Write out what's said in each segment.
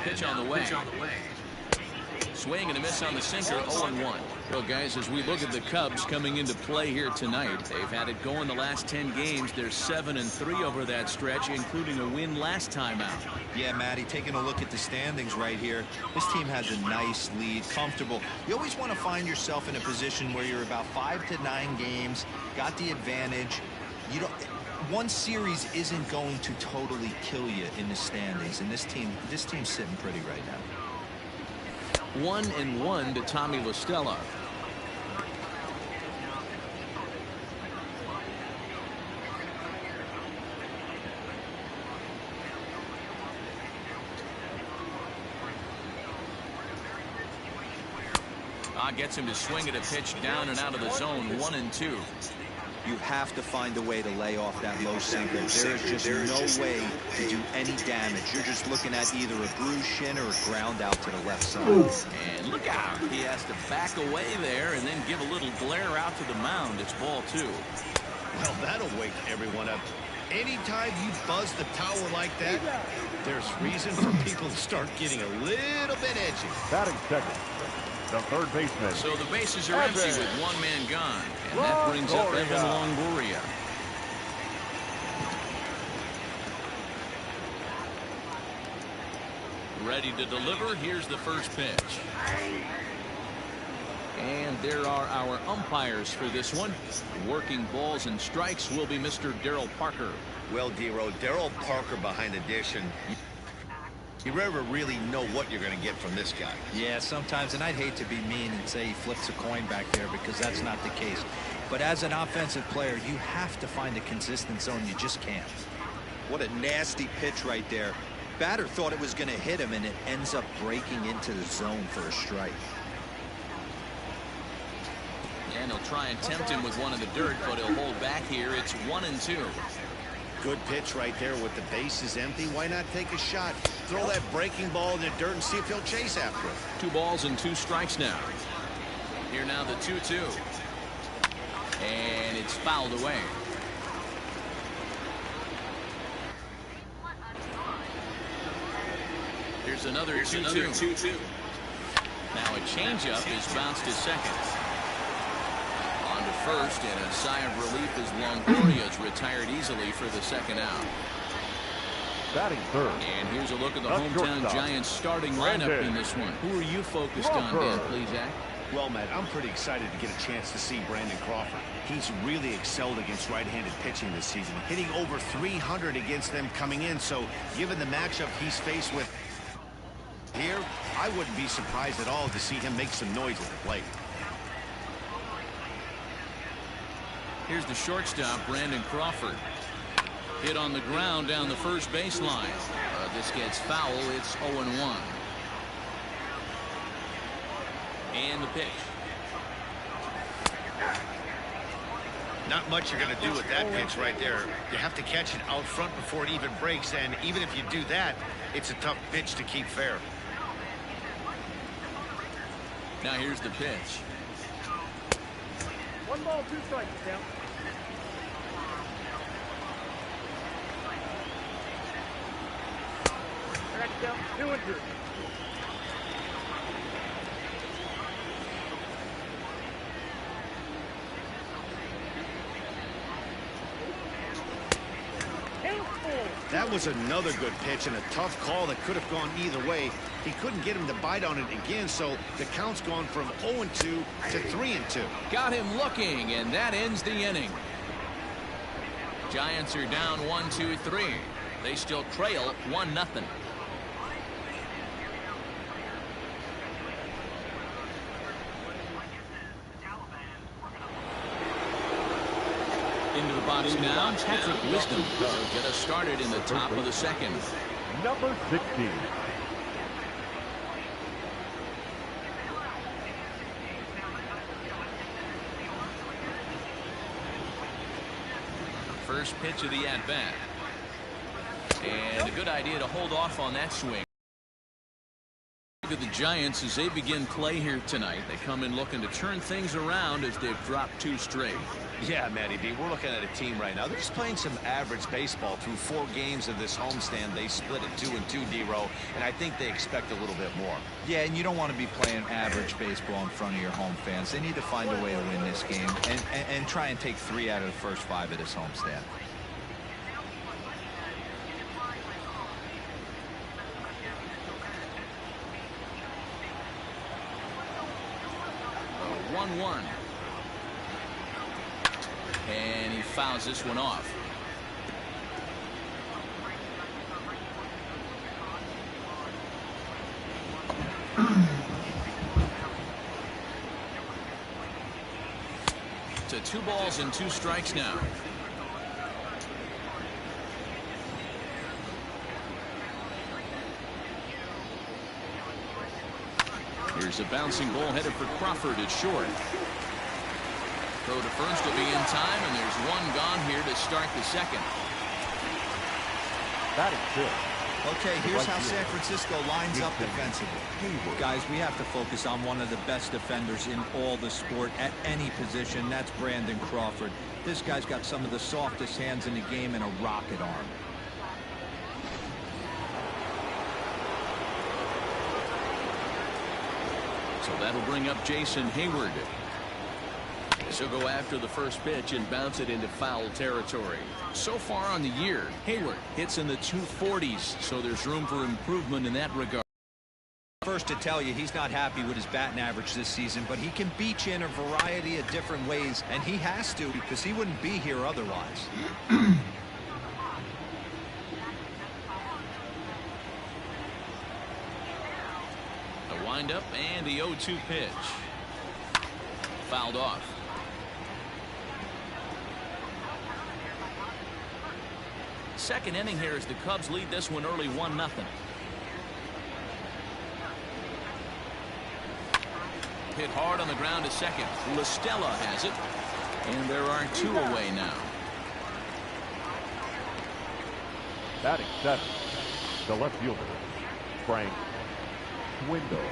pitch on the way. Swing and a miss on the sinker, 0-1. Well, guys, as we look at the Cubs coming into play here tonight, they've had it going the last 10 games. They're 7-3 over that stretch, including a win last time out. Yeah, Matty, taking a look at the standings right here, this team has a nice lead, comfortable. You always want to find yourself in a position where you're about 5 to 9 games, got the advantage. You don't. One series isn't going to totally kill you in the standings, and this team's sitting pretty right now. 1-1 to Tommy La Stella. Gets him to swing at a pitch down and out of the zone. 1-2. You have to find a way to lay off that low sinker. There is just no way to do any damage. You're just looking at either a bruised shin or a ground out to the left side. And look out. He has to back away there and then give a little glare out to the mound. It's ball 2. Well, that'll wake everyone up. Anytime you buzz the tower like that, there's reason for people to start getting a little bit edgy. Batting second, the third baseman. So the bases are empty with one man gone. And that brings up Evan Longoria. Ready to deliver. Here's the first pitch. And there are our umpires for this one. Working balls and strikes will be Mr. Darryl Parker. Well, D-Row, Darryl Parker behind the dish, and you never really know what you're going to get from this guy. Yeah, sometimes, and I'd hate to be mean and say he flips a coin back there because that's not the case. But as an offensive player, you have to find a consistent zone. You just can't. What a nasty pitch right there. Batter thought it was going to hit him, and it ends up breaking into the zone for a strike. And he'll try and tempt him with one in the dirt, but he'll hold back here. It's 1-2. Good pitch right there with the bases empty. Why not take a shot? Throw that breaking ball in the dirt and see if he'll chase after it. 2 balls and 2 strikes now. Here now the 2-2. And it's fouled away. Here's another 2-2. Now a changeup is bounced to second. On to first, and a sigh of relief as Longoria's retired easily for the second out. Batting third. And here's a look at the hometown Giants starting lineup in this one. Who are you focused on, Dan, please, Zach? Well, Matt, I'm pretty excited to get a chance to see Brandon Crawford. He's really excelled against right-handed pitching this season, hitting over 300 against them coming in. So given the matchup he's faced with here, I wouldn't be surprised at all to see him make some noise at the plate. Here's the shortstop, Brandon Crawford. Hit on the ground down the first baseline. This gets foul. It's 0-1. And the pitch. Not much you're going to do with that pitch right there. You have to catch it out front before it even breaks, and even if you do that, it's a tough pitch to keep fair. Now here's the pitch. 1 ball, 2 strikes, Tim. Down 2-2. That was another good pitch and a tough call that could have gone either way. He couldn't get him to bite on it again, so the count's gone from 0-2 to 3-2. Got him looking, and that ends the inning. Giants are down 1-2-3. They still trail 1-0. Into the box now, Patrick Wisdom will get us started in the top of the second. Number 16. First pitch of the at-bat. And a good idea to hold off on that swing. Look at the Giants as they begin play here tonight. They come in looking to turn things around as they've dropped 2 straight. Yeah, Matty B, we're looking at a team right now. They're just playing some average baseball through 4 games of this homestand. They split it 2-2, D-Row, and I think they expect a little bit more. Yeah, and you don't want to be playing average baseball in front of your home fans. They need to find a way to win this game and try and take 3 out of the first 5 of this homestand. 1-1. And he fouls this one off. To 2 balls and 2 strikes now. Here's a bouncing ball headed for Crawford at short. Throw to first will be in time, and there's 1 gone here to start the second. Batting 5th. Okay, here's how San Francisco lines up defensively. Guys, we have to focus on one of the best defenders in all the sport at any position. That's Brandon Crawford. This guy's got some of the softest hands in the game and a rocket arm. So that'll bring up Jason Hayward. She'll go after the first pitch and bounce it into foul territory. So far on the year, Hayward hits in the 240s, so there's room for improvement in that regard. First to tell you, he's not happy with his batting average this season, but he can beat you in a variety of different ways, and he has to because he wouldn't be here otherwise. The windup and the 0-2 pitch. Fouled off. Second inning here as the Cubs lead this one early 1-0. Hit hard on the ground to second. LaStella has it. And there are 2 away now. Batting 7th. The left fielder, Frank Schwindel.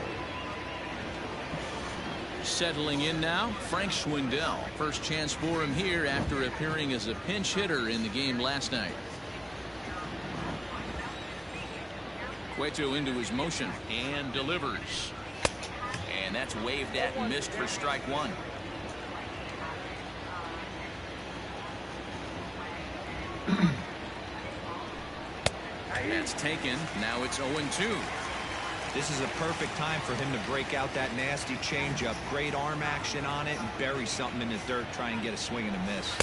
Settling in now, Frank Schwindel. First chance for him here after appearing as a pinch hitter in the game last night. Cueto into his motion and delivers. And that's waved at and missed for strike 1. That's taken. Now it's 0-2. This is a perfect time for him to break out that nasty changeup. Great arm action on it and bury something in the dirt. Try and get a swing and a miss.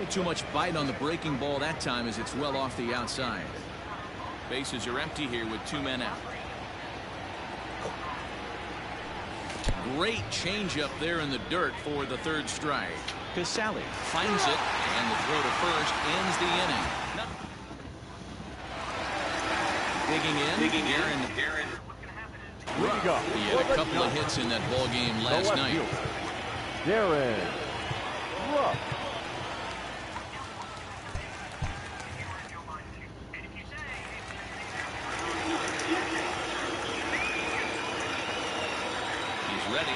Too much bite on the breaking ball that time as it's well off the outside. Bases are empty here with 2 men out. Great changeup there in the dirt for the 3rd strike. Casale finds it, and the throw to first ends the inning. Digging in. Garen. He had a couple of hits in that ball game last night. Darren Ruff.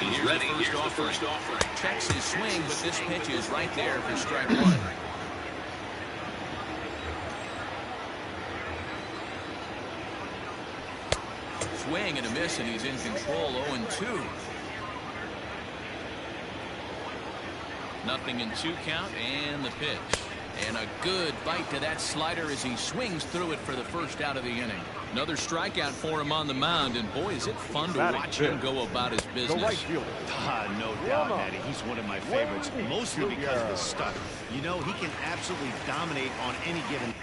He's ready. Here's the first offering. Checks his swing, but this pitch is right there for strike 1. Swing and a miss, and he's in control. 0-2. Nothing in 2 count, and the pitch. And a good bite to that slider as he swings through it for the first out of the inning. Another strikeout for him on the mound, and boy, is it fun to watch him go about his business. No doubt, Matty. He's one of my favorites, mostly because of the stuff. You know, he can absolutely dominate on any given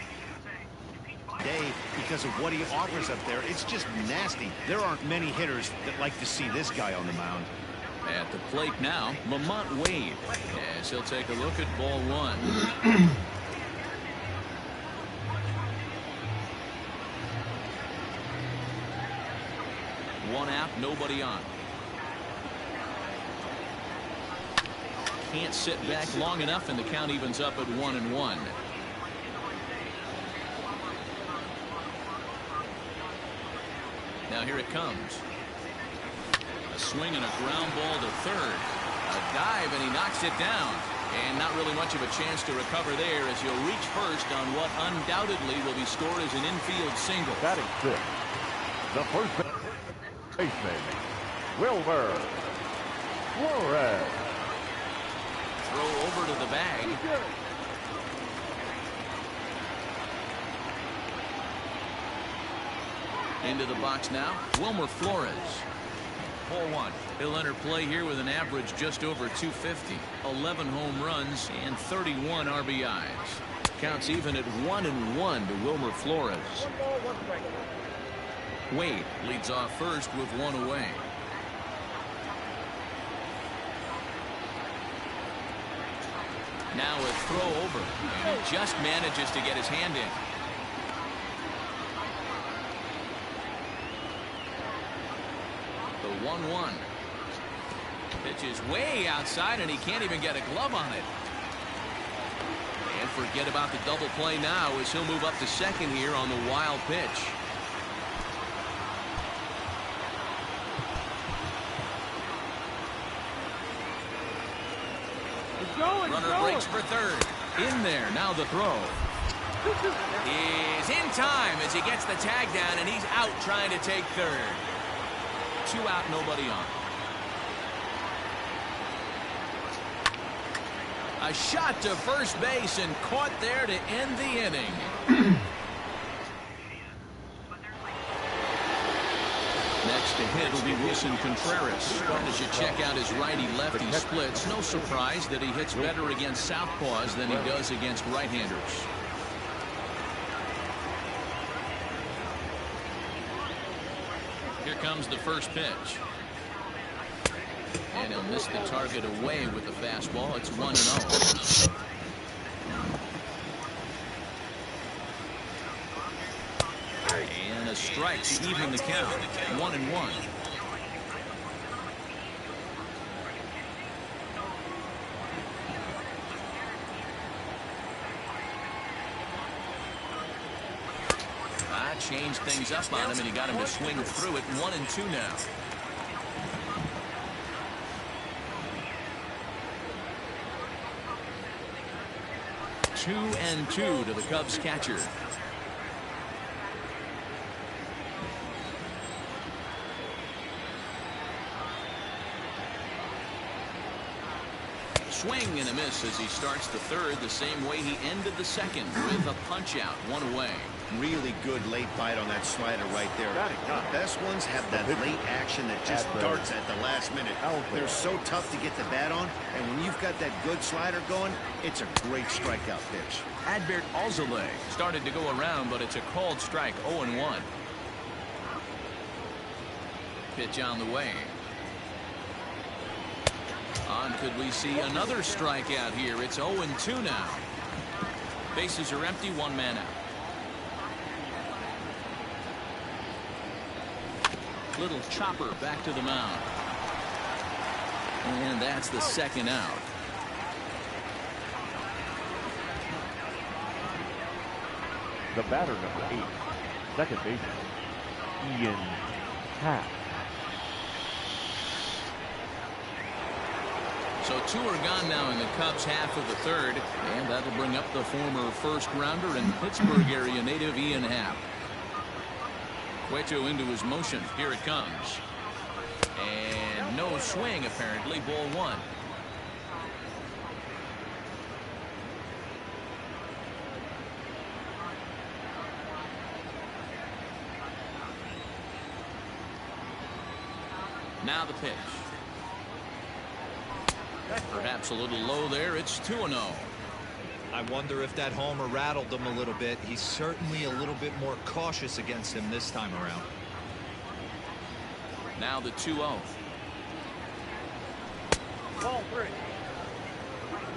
day because of what he offers up there. It's just nasty. There aren't many hitters that like to see this guy on the mound. At the plate now, Lamont Wade, as he'll take a look at ball 1. One out, nobody on. Can't sit back long enough, and the count evens up at 1-1. Now here it comes. A swing and a ground ball to third. A dive, and he knocks it down. And not really much of a chance to recover there as he'll reach first on what undoubtedly will be scored as an infield single. Batting fifth, the first baseman, Wilmer Flores. Throw over to the bag. Into the box now, Wilmer Flores. 4-1. He'll enter play here with an average just over 250, 11 home runs, and 31 RBIs. Counts even at 1-1 to Wilmer Flores. Wade leads off first with one away. Now a throw over, and he just manages to get his hand in. The 1-1. Pitch is way outside, and he can't even get a glove on it. And forget about the double play now as he'll move up to second here on the wild pitch. Runner breaks for third. In there. Now the throw. Is in time as he gets the tag down, and he's out trying to take third. 2 out, nobody on. A shot to first base and caught there to end the inning. Next to hit will be Wilson Contreras. And as you check out his righty-lefty splits, no surprise that he hits better against southpaws than he does against right-handers. Here comes the first pitch. And he'll miss the target away with the fastball. It's 1-0. And a strike to even the count. 1-1. Changed things up on him, and he got him to swing through it. 1-2 now. Two and 2 to the Cubs catcher. Swing and a miss as he starts the third the same way he ended the second with a punch out. 1 away. Really good late bite on that slider right there. The best ones have that late action that just darts at the last minute. They're so tough to get the bat on, and when you've got that good slider going, it's a great strikeout pitch. Adbert Alzolay started to go around, but it's a called strike. 0-1. Pitch on the way. Could we see another strikeout here? It's 0-2 now. Bases are empty, 1 man out. Little chopper back to the mound. And that's the second out. The batter, number 8, second baseman, Ian Happ. So 2 are gone now in the Cubs half of the third, and that'll bring up the former first-rounder and Pittsburgh area native Ian Happ. Cueto into his motion. Here it comes. And no swing, apparently. Ball 1. Now the pitch. Perhaps a little low there. It's 2-0. I wonder if that homer rattled him a little bit. He's certainly a little bit more cautious against him this time around. Now the 2-0. Ball 3.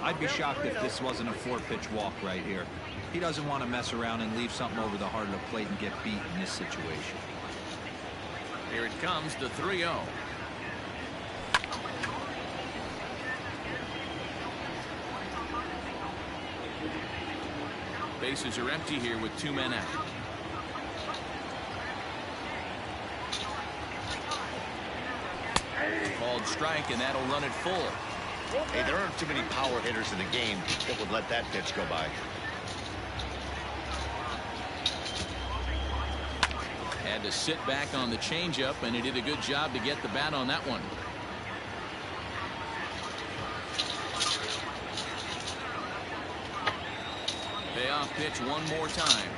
I'd be shocked if this wasn't a 4-pitch walk right here. He doesn't want to mess around and leave something over the heart of the plate and get beat in this situation. Here it comes, the 3-0. Bases are empty here with 2 men out. Called strike, and that'll run it full. Hey, there aren't too many power hitters in the game that would let that pitch go by. Had to sit back on the changeup, and he did a good job to get the bat on that one. Payoff pitch one more time.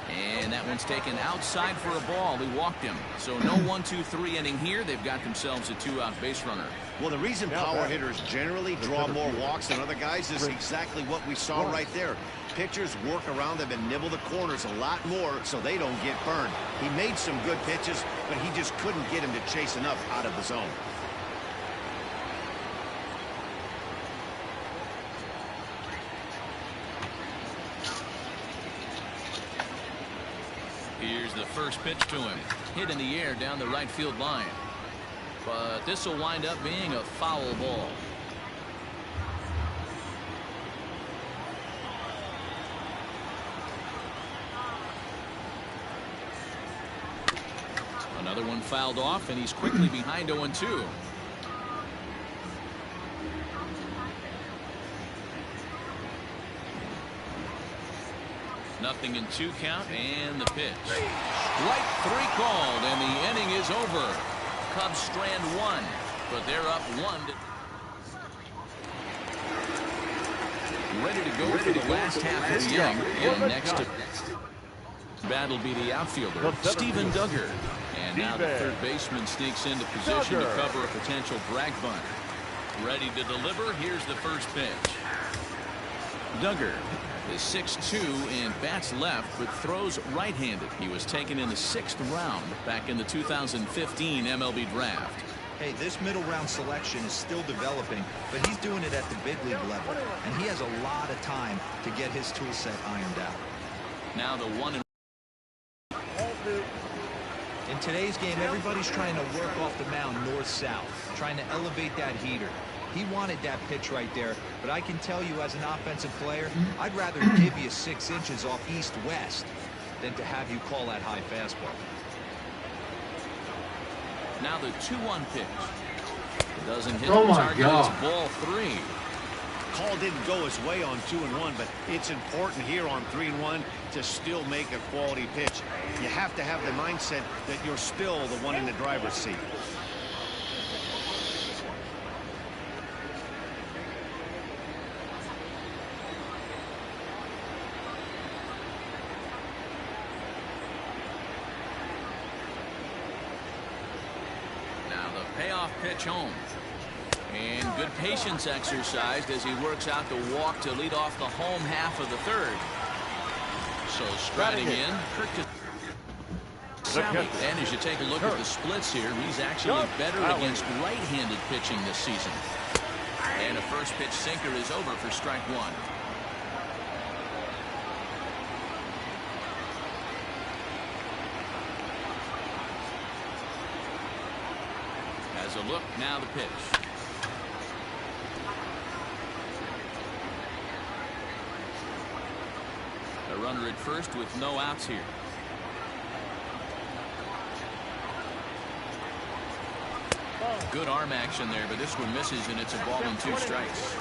And that one's taken outside for a ball. He walked him. So no 1-2-3 inning here. They've got themselves a 2-out base runner. Well, the reason power hitters generally draw more walks than other guys is exactly what we saw right there. Pitchers work around them and nibble the corners a lot more so they don't get burned. He made some good pitches, but he just couldn't get him to chase enough out of the zone. Here's the first pitch to him. Hit in the air down the right field line. But this will wind up being a foul ball. Another one fouled off, and he's quickly behind 0-2. Nothing in 2 count, and the pitch. Strike 3 called, and the inning is over. Cubs strand 1, but they're up 1. Ready to go for the last half of the inning, and next to bat will be the outfielder, Steven Duggar. And now the third baseman sneaks into position to cover a potential drag bunt. Ready to deliver. Here's the first pitch. Duggar is 6'2" and bats left, but throws right-handed. He was taken in the 6th round back in the 2015 MLB draft. Hey, this middle round selection is still developing, but he's doing it at the big league level, and he has a lot of time to get his tool set ironed out. Now the 1-1. In today's game, everybody's trying to work off the mound north-south, trying to elevate that heater. He wanted that pitch right there, but I can tell you as an offensive player, I'd rather give you 6 inches off east-west than to have you call that high fastball. Now the 2-1 pitch. It doesn't hit the target. It's ball 3. Call didn't go his way on 2-1, but it's important here on 3-1 to still make a quality pitch. You have to have the mindset that you're still the one in the driver's seat. Now the payoff pitch home. And good patience exercised as he works out the walk to lead off the home half of the 3rd. So striding in, Kirk and as you take a look at the splits here, he's actually better against right-handed pitching this season. And a first pitch sinker is over for strike 1. As a look, now the pitch. A runner at first with no outs here. Good arm action there, but this one misses, and it's a ball and 2 strikes.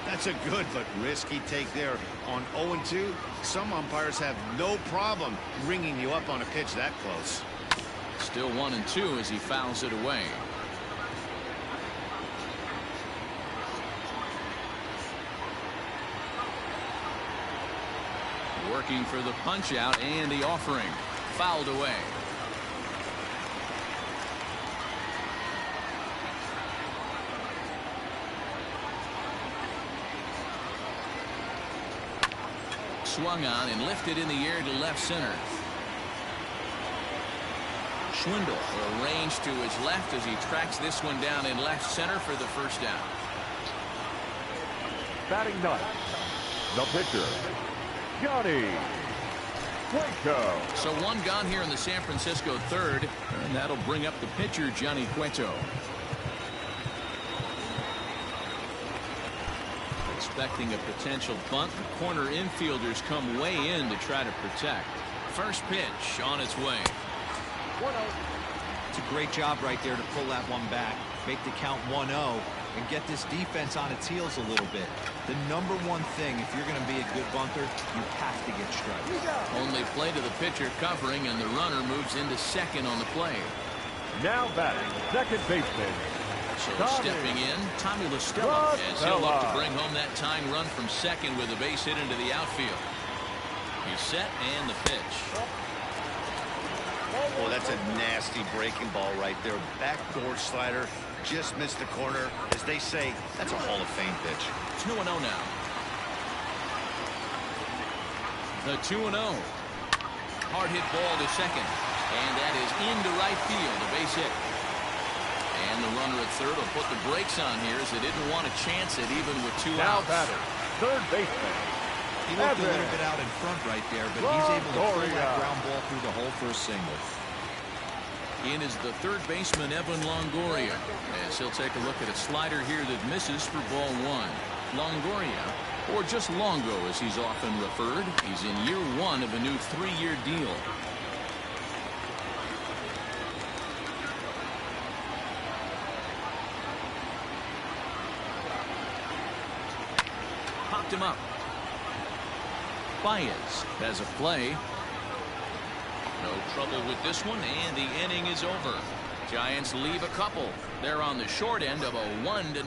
That's a good but risky take there. On 0-2, some umpires have no problem ringing you up on a pitch that close. Still 1-2 as he fouls it away. Working for the punch out, and the offering fouled away. Swung on and lifted in the air to left center. Schwindel arranged to his left as he tracks this one down in left center for the first down. Batting ninth, the pitcher, Johnny Cueto. So 1 gone here in the San Francisco 3rd, and that'll bring up the pitcher, Johnny Cueto. expecting a potential bunt. The corner infielders come way in to try to protect. First pitch on its way. It's a great job right there to pull that one back, make the count 1-0, and get this defense on its heels a little bit. The number one thing, if you're going to be a good bunter, you have to get strikes. Only play to the pitcher covering, and the runner moves into second on the play. Now batting, second baseman. So stepping in, Tommy LaStella, as he'll look to bring home that tying run from second with a base hit into the outfield. He's set, and the pitch. Oh, that's a nasty breaking ball right there. Backdoor slider, just missed the corner. As they say, that's a Hall of Fame pitch. It's 2-0 now. The 2-0. Hard hit ball to second. And that is into right field, a base hit. And the runner at third will put the brakes on here as they didn't want to chance it even with 2 outs. Now batting, third baseman. He looked a little bit out in front right there, but he's able to pull that ground ball through the hole for a single. In is the third baseman, Evan Longoria, as he'll take a look at a slider here that misses for ball one. Longoria, or just Longo as he's often referred, he's in year one of a new 3-year deal. Popped him up. Baez has a play. No trouble with this one, and the inning is over. Giants leave a couple. They're on the short end of a 1-0.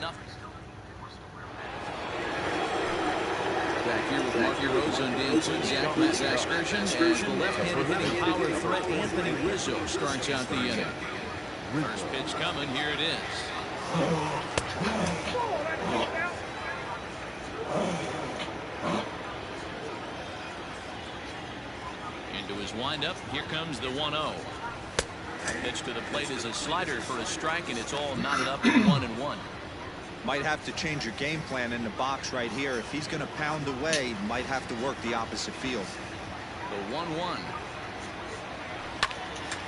Back here with Marky Rose on Dan Zach Matt's excursion as the left-handed hitting power threat Anthony Rizzo starts out the inning. First pitch coming. Here it is. Into his windup. Here comes the 1-0. Pitch to the plate is a slider for a strike, and it's all knotted up at 1-1. Might have to change your game plan in the box right here. If he's going to pound away, might have to work the opposite field. The 1-1.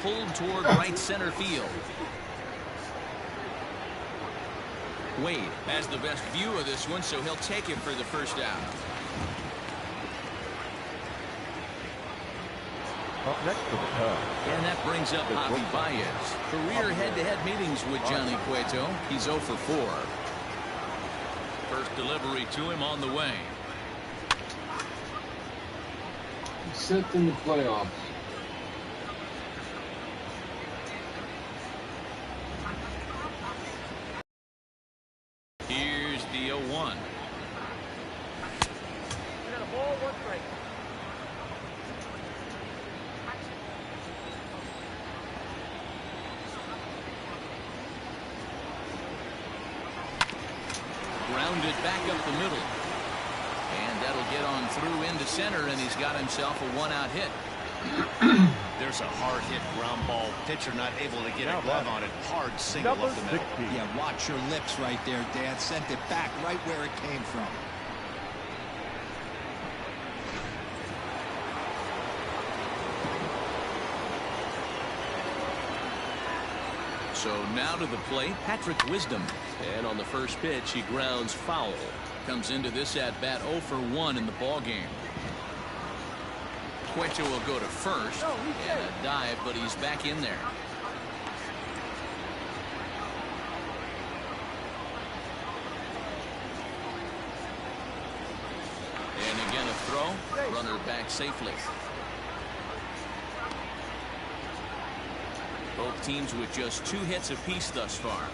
Pulled toward right center field. Wade has the best view of this one, so he'll take it for the first out. Up next to the Cubs. And that brings up Javi Baez. Career head-to-head meetings with Johnny Cueto. He's 0 for 4. First delivery to him on the way. Except in the playoffs. Here's the 0-1. Grounded back up the middle. And that'll get on through into center, and he's got himself a 1-out hit. There's a hard hit ground ball. Pitcher not able to get a glove on it. Hard single up the middle. Yeah, watch your lips right there, Dan. Sent it back right where it came from. So now to the plate, Patrick Wisdom. And on the first pitch, he grounds foul. Comes into this at-bat 0 for 1 in the ballgame. Cueto will go to first. And a dive, but he's back in there. And again a throw. Runner back safely. Both teams with just 2 hits apiece thus far.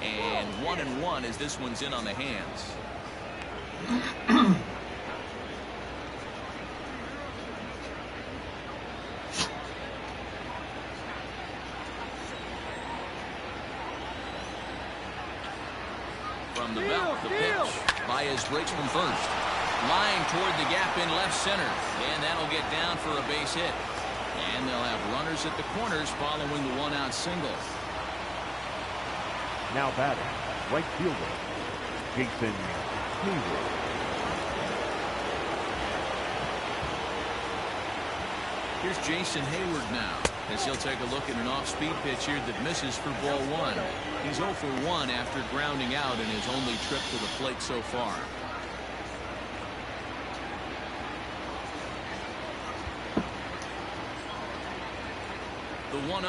And 1-1 as this one's in on the hands. From the belt, the pitch. Baez breaks from first. Line toward the gap in left center. And that'll get down for a base hit. And they'll have runners at the corners following the 1-out single. Now batting, right fielder, Jason Hayward. Here's Jason Hayward now. As he'll take a look at an off-speed pitch here that misses for ball one. He's 0 for 1 after grounding out in his only trip to the plate so far. The 1-0.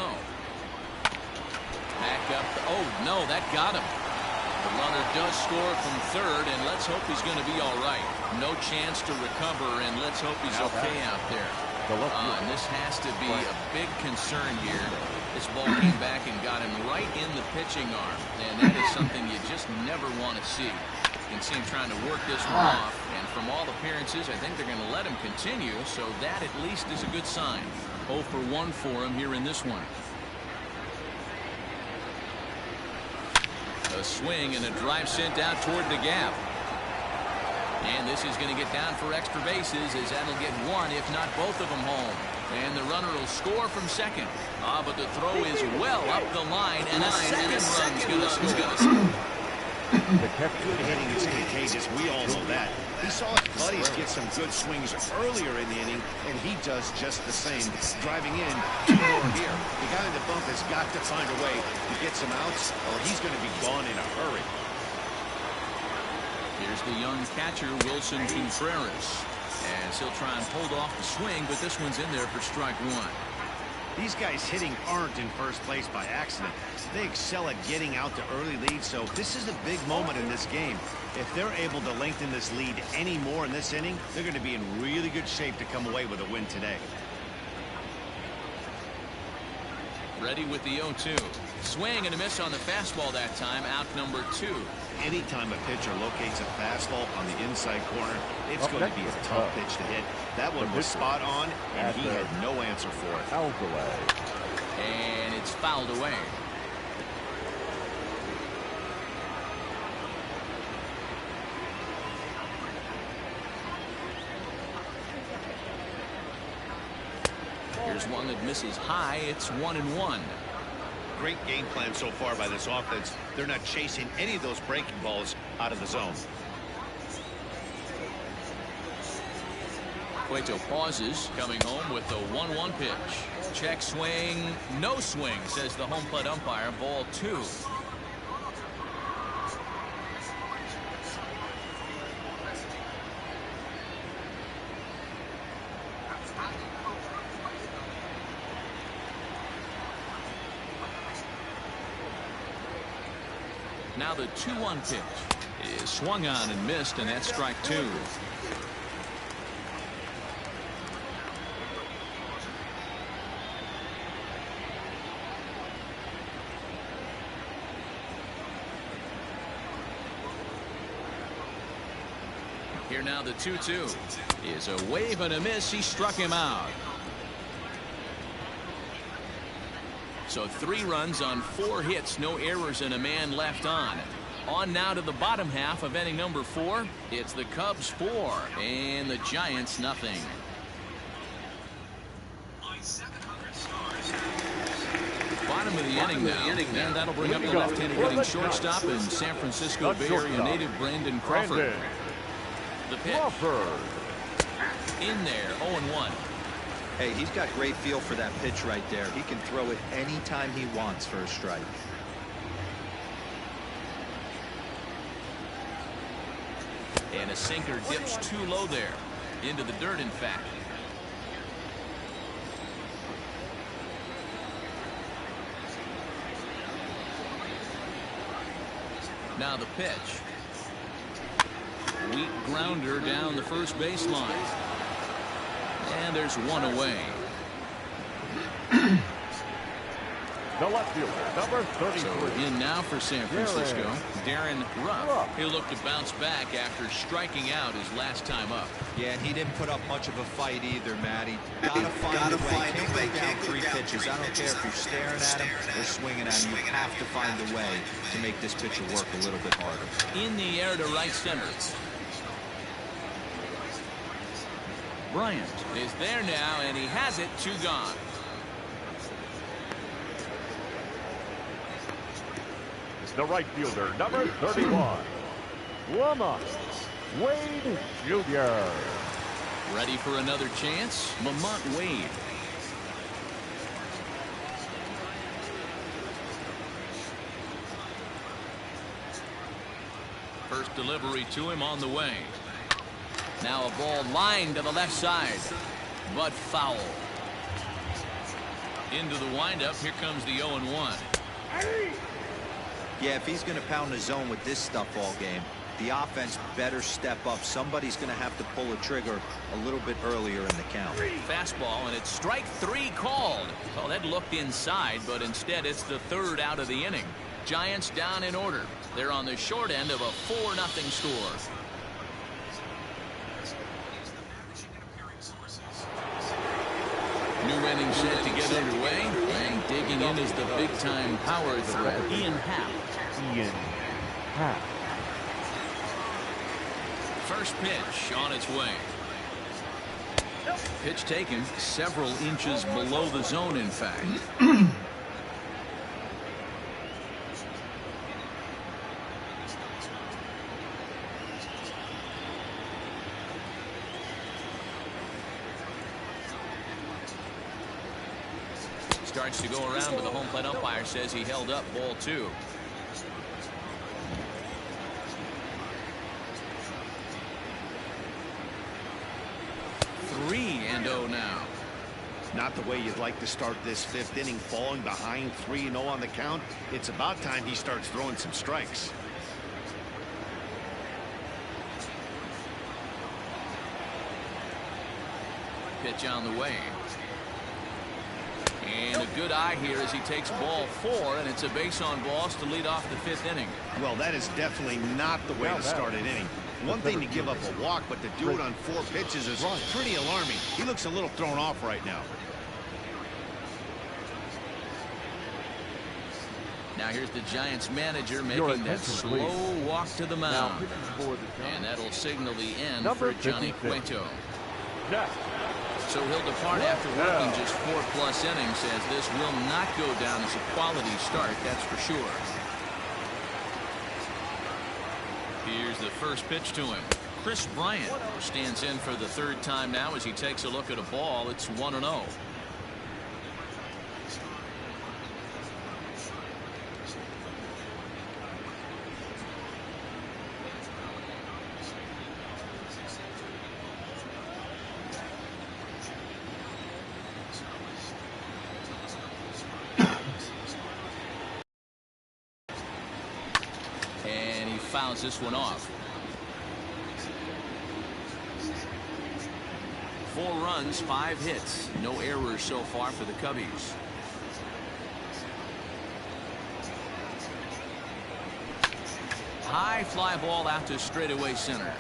Back up. Oh, no, that got him. The runner does score from third, and let's hope he's going to be all right. No chance to recover, and let's hope he's okay out there. And this has to be a big concern here. This ball came back and got him right in the pitching arm, and that is something you just never want to see. You can see him trying to work this one off, and from all appearances, I think they're going to let him continue, so that at least is a good sign. 0 for 1 for him here in this one. A swing and a drive sent out toward the gap. And this is going to get down for extra bases, as that'll get one, if not both of them, home. And the runner will score from second. But the throw is well up the line, and a second run's going to score. The good hitting is contagious. We all know that. He saw his buddies get some good swings earlier in the inning, and he does just the same. Driving in, 2 more here. The guy in the bump has got to find a way to get some outs, or he's going to be gone in a hurry. Here's the young catcher, Wilson Contreras. As he'll try and hold off the swing, but this one's in there for strike one. These guys hitting aren't in first place by accident. They excel at getting out to early leads, so this is a big moment in this game. If they're able to lengthen this lead any more in this inning, they're going to be in really good shape to come away with a win today. Ready with the 0-2. Swing and a miss on the fastball that time, out number 2. Anytime a pitcher locates a fastball on the inside corner, it's going to be a tough pitch to hit. That one was spot on, and he had no answer for it. Alzolay. And it's fouled away. Here's one that misses high. It's 1-1. Great game plan so far by this offense. They're not chasing any of those breaking balls out of the zone. Cueto pauses, coming home with the 1-1 pitch. Check swing, no swing, says the home plate umpire. Ball 2. Now the 2-1 pitch is swung on and missed, and that's strike 2. Here now the 2-2 is a wave and a miss. He struck him out. So 3 runs on 4 hits, no errors, and a man left on. On now to the bottom half of inning number 4. It's the Cubs 4 and the Giants nothing. Bottom of the inning now, and that'll bring up the left-handed hitting shortstop and San Francisco Bay Area native Brandon Crawford. The pitch in there, 0-1. Hey, he's got great feel for that pitch right there. He can throw it anytime he wants for a strike. And a sinker dips too low there. Into the dirt, in fact. Now the pitch. Weak grounder down the first baseline. And there's one away. The left fielder, number 33. So in now for San Francisco, Darren Ruff. He'll look to bounce back after striking out his last time up. Yeah, and he didn't put up much of a fight either, Matty. Gotta find a way. Can't go down 3 pitches. I don't care if you're staring at him or swinging at him. You have to find a way to make this pitcher work a little bit harder. In the air to right center. Bryant is there now, and he has it. 2 gone. The right fielder, number 31. Lamont Wade Jr. Ready for another chance? Lamont Wade. First delivery to him on the way. Now a ball lined to the left side, but foul. Into the windup. Here comes the 0-1. Yeah, if he's going to pound the zone with this stuff all game, the offense better step up. Somebody's going to have to pull a trigger a little bit earlier in the count. Fastball, and it's strike 3 called. Well, that looked inside, but instead it's the 3rd out of the inning. Giants down in order. They're on the short end of a 4-0 score. New inning set to get underway, and digging in is the big-time power threat, Ian Happ. First pitch on its way. Pitch taken several inches below the zone, in fact. Starts to go around, but the home plate umpire says he held up ball 2. Three and 0 now. Not the way you'd like to start this 5th inning, falling behind 3-0 on the count. It's about time he starts throwing some strikes. Pitch on the way. And a good eye here as he takes ball 4, and it's a base on balls to lead off the 5th inning. Well, that is definitely not the way to start an inning. One thing to give up a walk, but to do it on 4 pitches is pretty alarming. He looks a little thrown off right now. Now here's the Giants manager making that slow walk to the mound. And that'll signal the end for Johnny Cueto. So he'll depart after working just 4+ innings, as this will not go down as a quality start, that's for sure. Here's the first pitch to him. Chris Bryant stands in for the 3rd time now as he takes a look at a ball. It's 1-0. Fouls this one off. 4 runs, 5 hits, no errors so far for the Cubbies. High fly ball out to straightaway center.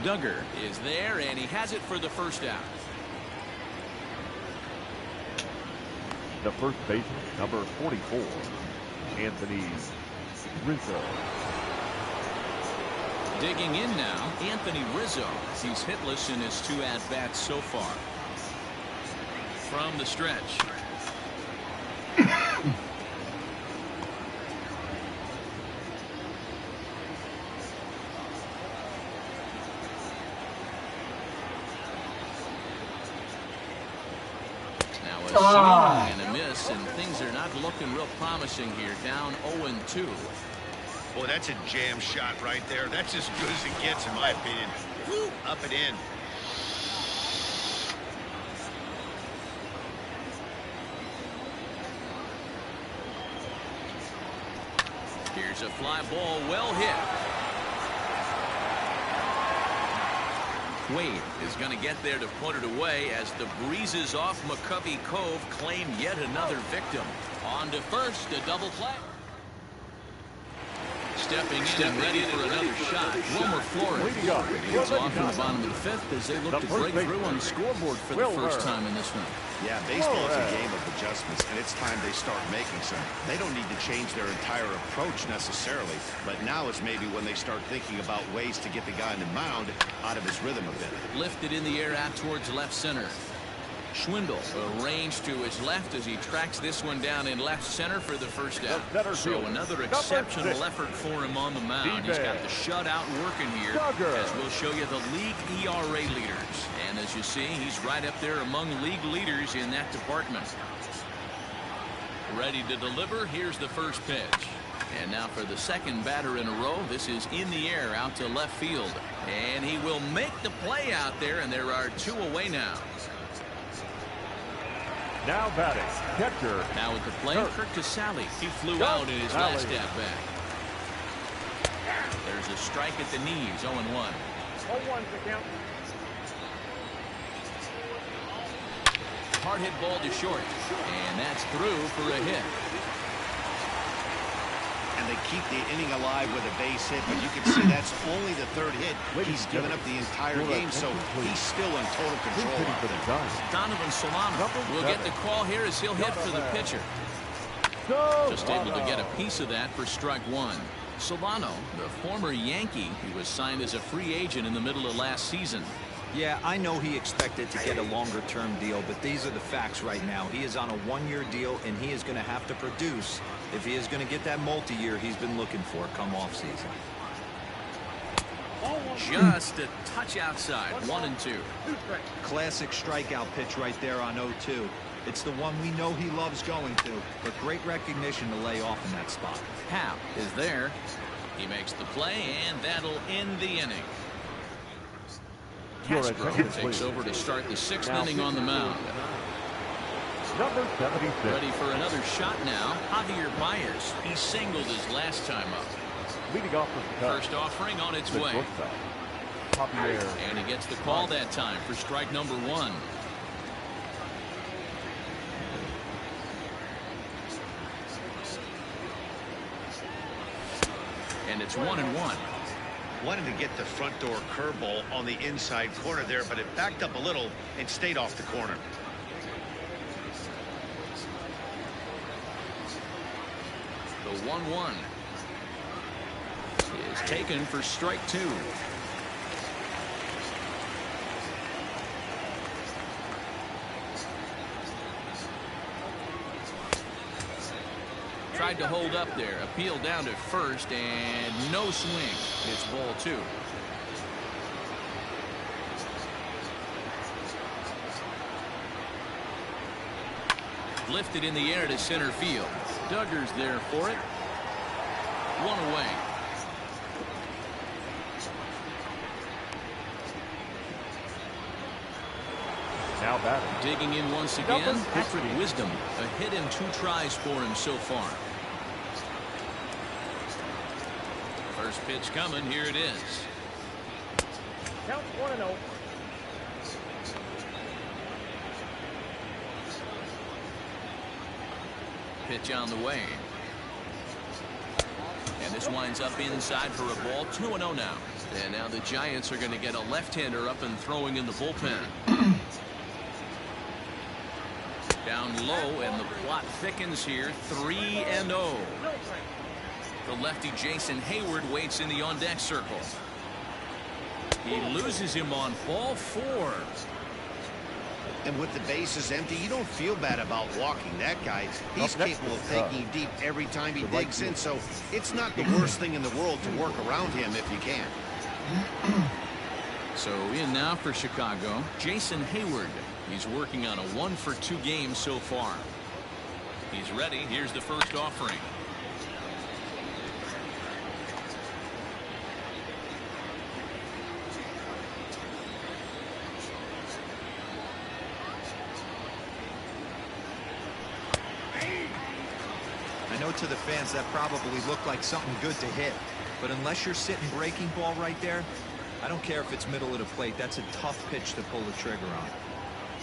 Duggar is there, and he has it for the 1st out. The first baseman, number 44, Anthony Rizzo. Digging in now, Anthony Rizzo. He's hitless in his 2 at-bats so far. From the stretch. Now a swing and a miss, and things are not looking real promising here. Down 0-2. Boy, that's a jam shot right there. That's as good as it gets, in my opinion. Woo, up and in. Here's a fly ball, well hit. Wade is going to get there to put it away as the breezes off McCovey Cove claim yet another victim. On to first, a double play. Stepping in and ready for another shot, Wilmer Flores. It's off in the bottom of the 5th as they look to break through on the scoreboard for the first time in this one. Yeah, baseball is a game of adjustments, and it's time they start making some. They don't need to change their entire approach necessarily, but now is maybe when they start thinking about ways to get the guy on the mound out of his rhythm a bit. Lifted in the air out towards left center. Schwindel arranged to his left as he tracks this one down in left center for the 1st out. So another exceptional effort for him on the mound. He's got the shutout working here, as we'll show you the league ERA leaders. And as you see, he's right up there among league leaders in that department. Ready to deliver. Here's the first pitch. And now for the second batter in a row. This is in the air out to left field. And he will make the play out there, and there are 2 away now. Now batting, catcher. Now at the plate, Kurt Casale. He flew out in his last at-bat. There's a strike at the knees, 0-1. 0-1 the count. Hard hit ball to short, and that's through for a hit. And they keep the inning alive with a base hit, but you can see that's only the 3rd hit. He's given up the entire game, so he's still in total control out there. Donovan Solano will get the call here as he'll hit for the pitcher. Just able to get a piece of that for strike 1. Solano, the former Yankee, he was signed as a free agent in the middle of last season. Yeah, I know he expected to get a longer-term deal, but these are the facts right now. He is on a 1-year deal, and he is going to have to produce if he is going to get that multi-year he's been looking for come off-season. Just a touch outside, 1-2. Classic strikeout pitch right there on 0-2. It's the one we know he loves going to, but great recognition to lay off in that spot. Happ is there. He makes the play, and that'll end the inning. Castro takes over to start the 6th inning on the mound. Number 76. Ready for another shot now. Javier Baez. He singled his last time up. Leading off with the first offering on its way. And he gets the call that time for strike number 1. And it's 1-1. Wanted to get the front door curveball on the inside corner there, but it backed up a little and stayed off the corner. The 1-1 is taken for strike 2. Tried to hold up there. Appeal down to first, and no swing. It's ball 2. Lifted in the air to center field. Duggar's there for it. 1 away. Now batting. Digging in once again, Patrick Wisdom. A hit in 2 tries for him so far. First pitch coming. Here it is. Count 1-0. Pitch on the way. And this winds up inside for a ball. 2-0 now. And now the Giants are going to get a left-hander up and throwing in the bullpen. Down low, and the plot thickens here. 3-0. The lefty Jason Hayward waits in the on-deck circle. He loses him on ball 4. And with the bases empty, you don't feel bad about walking that guy. He's capable of taking deep every time he digs in, so it's not the worst thing in the world to work around him if you can. So in now for Chicago, Jason Hayward. He's working on a 1-for-2 game so far. He's ready. Here's the first offering. I know to the fans that probably looked like something good to hit, but unless you're sitting breaking ball right there, I don't care if it's middle of the plate. That's a tough pitch to pull the trigger on.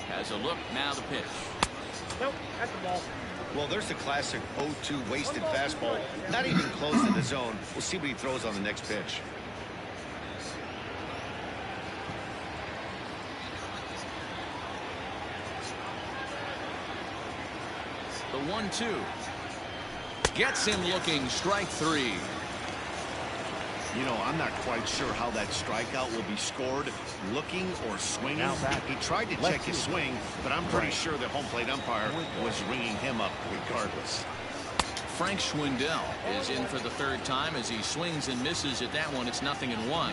Has a look. Now the pitch. Nope, that's the ball. Well, there's the classic 0-2 wasted fastball. Not even close to the zone. We'll see what he throws on the next pitch. The 1-2. Gets him looking. Strike 3. You know, I'm not quite sure how that strikeout will be scored, looking or swinging. He tried to check his swing, but I'm pretty sure the home plate umpire was ringing him up regardless. Frank Schwindel is in for the 3rd time as he swings and misses at that one. It's 0-1.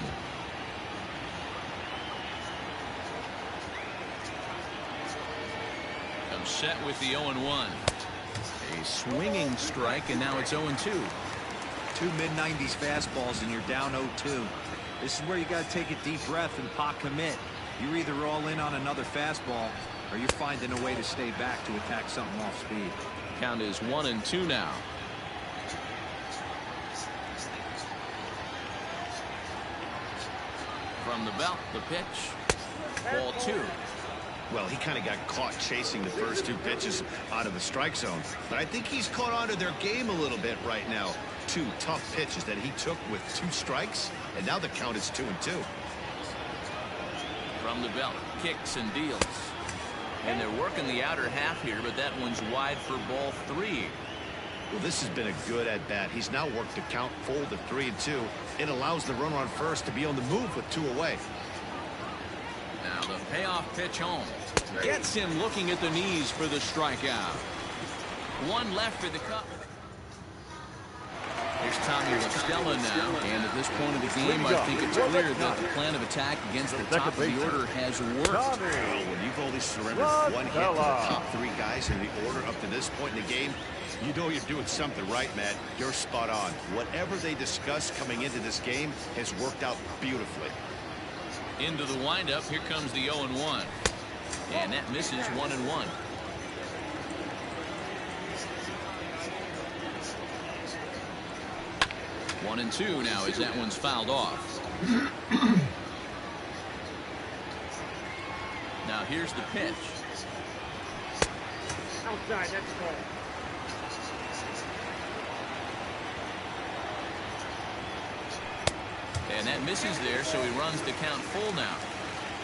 Comes set with the 0-1. A swinging strike, and now it's 0-2. Two mid-90s fastballs and you're down 0-2. This is where you got to take a deep breath and pot commit. You're either all in on another fastball or you're finding a way to stay back to attack something off speed. Count is 1-2 now. From the belt, the pitch. Ball 2. Well, he kind of got caught chasing the first 2 pitches out of the strike zone. But I think he's caught on to their game a little bit right now. 2 tough pitches that he took with 2 strikes, and now the count is 2-2. From the belt, kicks and deals. And they're working the outer half here, but that one's wide for ball 3. Well, this has been a good at-bat. He's now worked the count full to 3-2. It allows the runner on first to be on the move with 2 away. Now the payoff pitch home. Gets him looking at the knees for the strikeout. 1 left for the Cubs. Here's Tommy LaStella now, and at this point of the game, I think it's clear that the plan of attack against the top of the order has worked. Well, when you've only surrendered 1 hit to the top 3 guys in the order up to this point in the game, you know you're doing something right, Matt. You're spot on. Whatever they discussed coming into this game has worked out beautifully. Into the windup, here comes the 0-1. And that misses 1-1. One and 2 now as that one's fouled off. Now here's the pitch. Outside, that's ball. And that misses there, so he runs the count full now.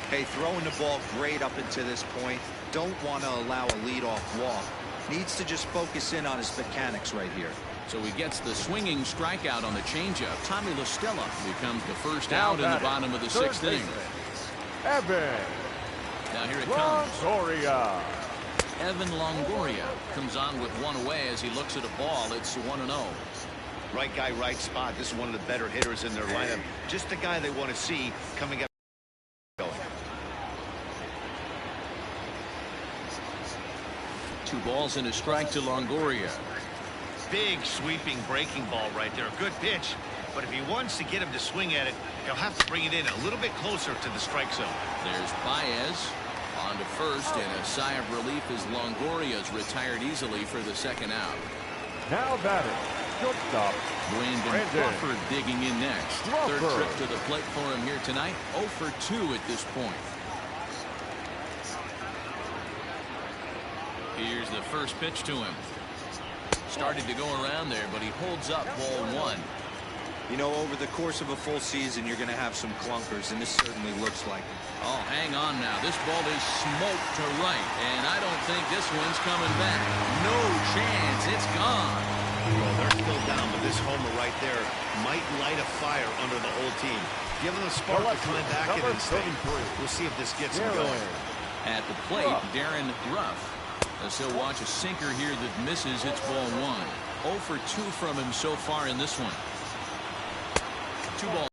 Hey, throwing the ball great up until this point. Don't want to allow a leadoff walk. Needs to just focus in on his mechanics right here. So he gets the swinging strikeout on the changeup. Tommy LaStella becomes the first out in the bottom of the 6th inning. Evan. Now here it comes. Longoria. Evan Longoria comes on with 1 away as he looks at a ball. It's 1-0. Right guy, right spot. This is one of the better hitters in their lineup. Just the guy they want to see coming up. 2 balls and a strike to Longoria. Big sweeping breaking ball right there. A good pitch. But if he wants to get him to swing at it, he'll have to bring it in a little bit closer to the strike zone. There's Baez on to first, and a sigh of relief as Longoria's retired easily for the 2nd out. Now batting. Shortstop. Brandon Crawford digging in next. Third trip to the plate for him here tonight. 0 for 2 at this point. Here's the first pitch to him. Started to go around there, but he holds up ball 1. You know, over the course of a full season, you're going to have some clunkers, and this certainly looks like it. Oh, hang on now. This ball is smoked to right, and I don't think this one's coming back. No chance. It's gone. Well, they're still down, but this homer right there might light a fire under the whole team. Give them a spark to climb back in and stay. We'll see if this gets him going. At the plate, Darren Ruff. As he'll watch a sinker here that misses. It's ball 1. 0 for 2 from him so far in this one. 2 balls.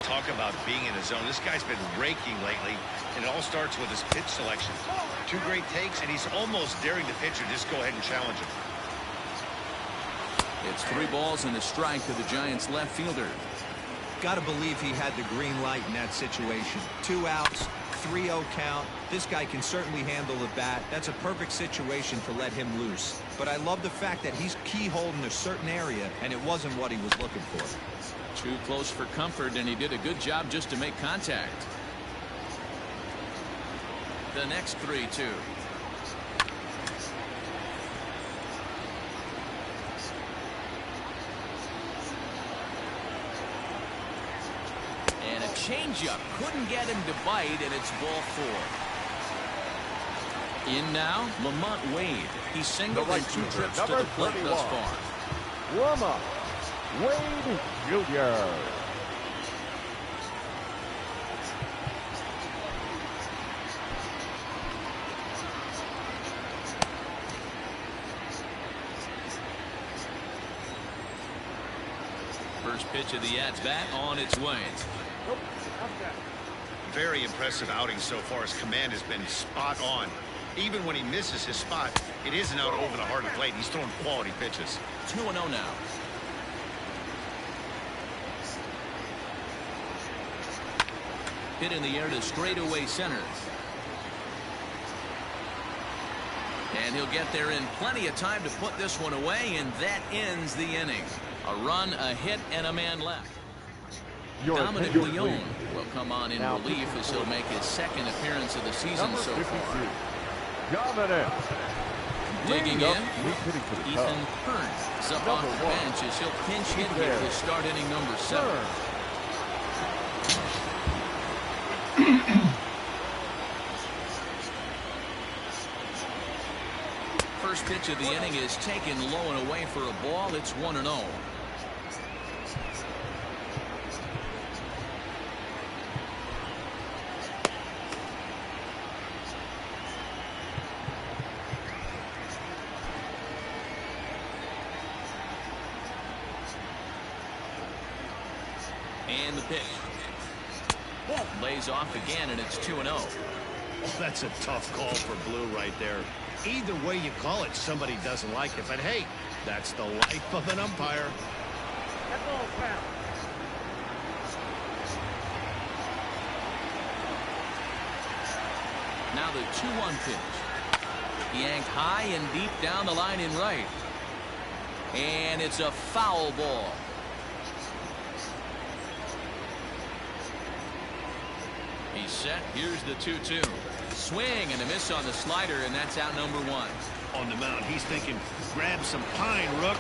Talk about being in the zone. This guy's been raking lately, and it all starts with his pitch selection. 2 great takes, and he's almost daring the pitcher just go ahead and challenge him. It's 3 balls and a strike to the Giants left fielder. Got to believe he had the green light in that situation. 2 outs, 3-0 count. This guy can certainly handle the bat. That's a perfect situation to let him loose. But I love the fact that he's keyholed in a certain area, and it wasn't what he was looking for. Too close for comfort, and he did a good job just to make contact. The next 3-2. And a changeup. Couldn't get him to bite, and it's ball 4. In now, Lamont Wade. He's singled in 2 trips to the plate thus far. Lamont Wade Jr. First pitch of the at-bat on its way. Very impressive outing so far. His command has been spot on. Even when he misses his spot, it isn't out over the hard plate. He's throwing quality pitches. 2-0 now. Hit in the air to straightaway center. And he'll get there in plenty of time to put this one away, and that ends the inning. A run, a hit, and a man left. Dominic Leone will come on in relief as he'll make his second appearance of the season so far. Dominic. Digging in, Ethan Kern, sub off the bench as he'll pinch hit here to start inning number 7. First pitch of the inning is taken low and away for a ball. It's 1-0. And the pitch. Lays off again, and it's 2-0. Oh, that's a tough call for Blue right there. Either way you call it, somebody doesn't like it. But hey, that's the life of an umpire. Now the 2-1 pitch. Yanked high and deep down the line in right. And it's a foul ball. He's set. Here's the 2-2. Swing and a miss on the slider, and that's out number 1. On the mound, he's thinking, grab some pine, Rook.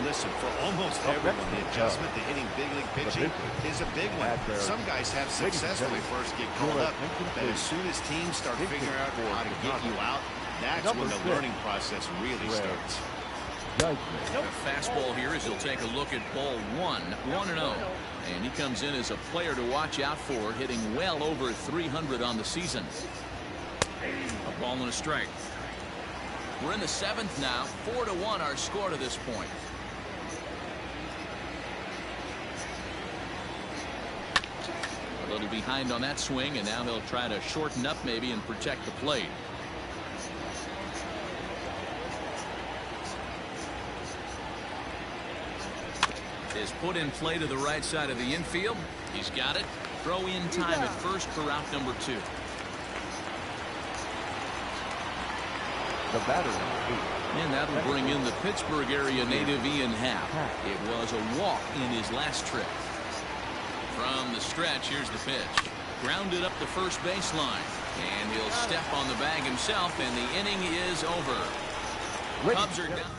Listen, for almost everyone, the adjustment to hitting big league pitching is a big one. Some guys have success when they first get called up, but as soon as teams start figuring out how to get you out, that's when the learning process really starts. A fastball here as he'll take a look at ball 1, 1-0. And he comes in as a player to watch out for, hitting well over 300 on the season. A ball and a strike. We're in the 7th now. 4-1 our score to this point. A little behind on that swing, and now he'll try to shorten up maybe and protect the plate. Is put in play to the right side of the infield. He's got it. Throw in time at first for out number 2. The batter. And that'll bring in the Pittsburgh area native Ian Happ. It was a walk in his last trip. From the stretch, here's the pitch. Grounded up the first baseline. And he'll step on the bag himself, and the inning is over. Cubs are down.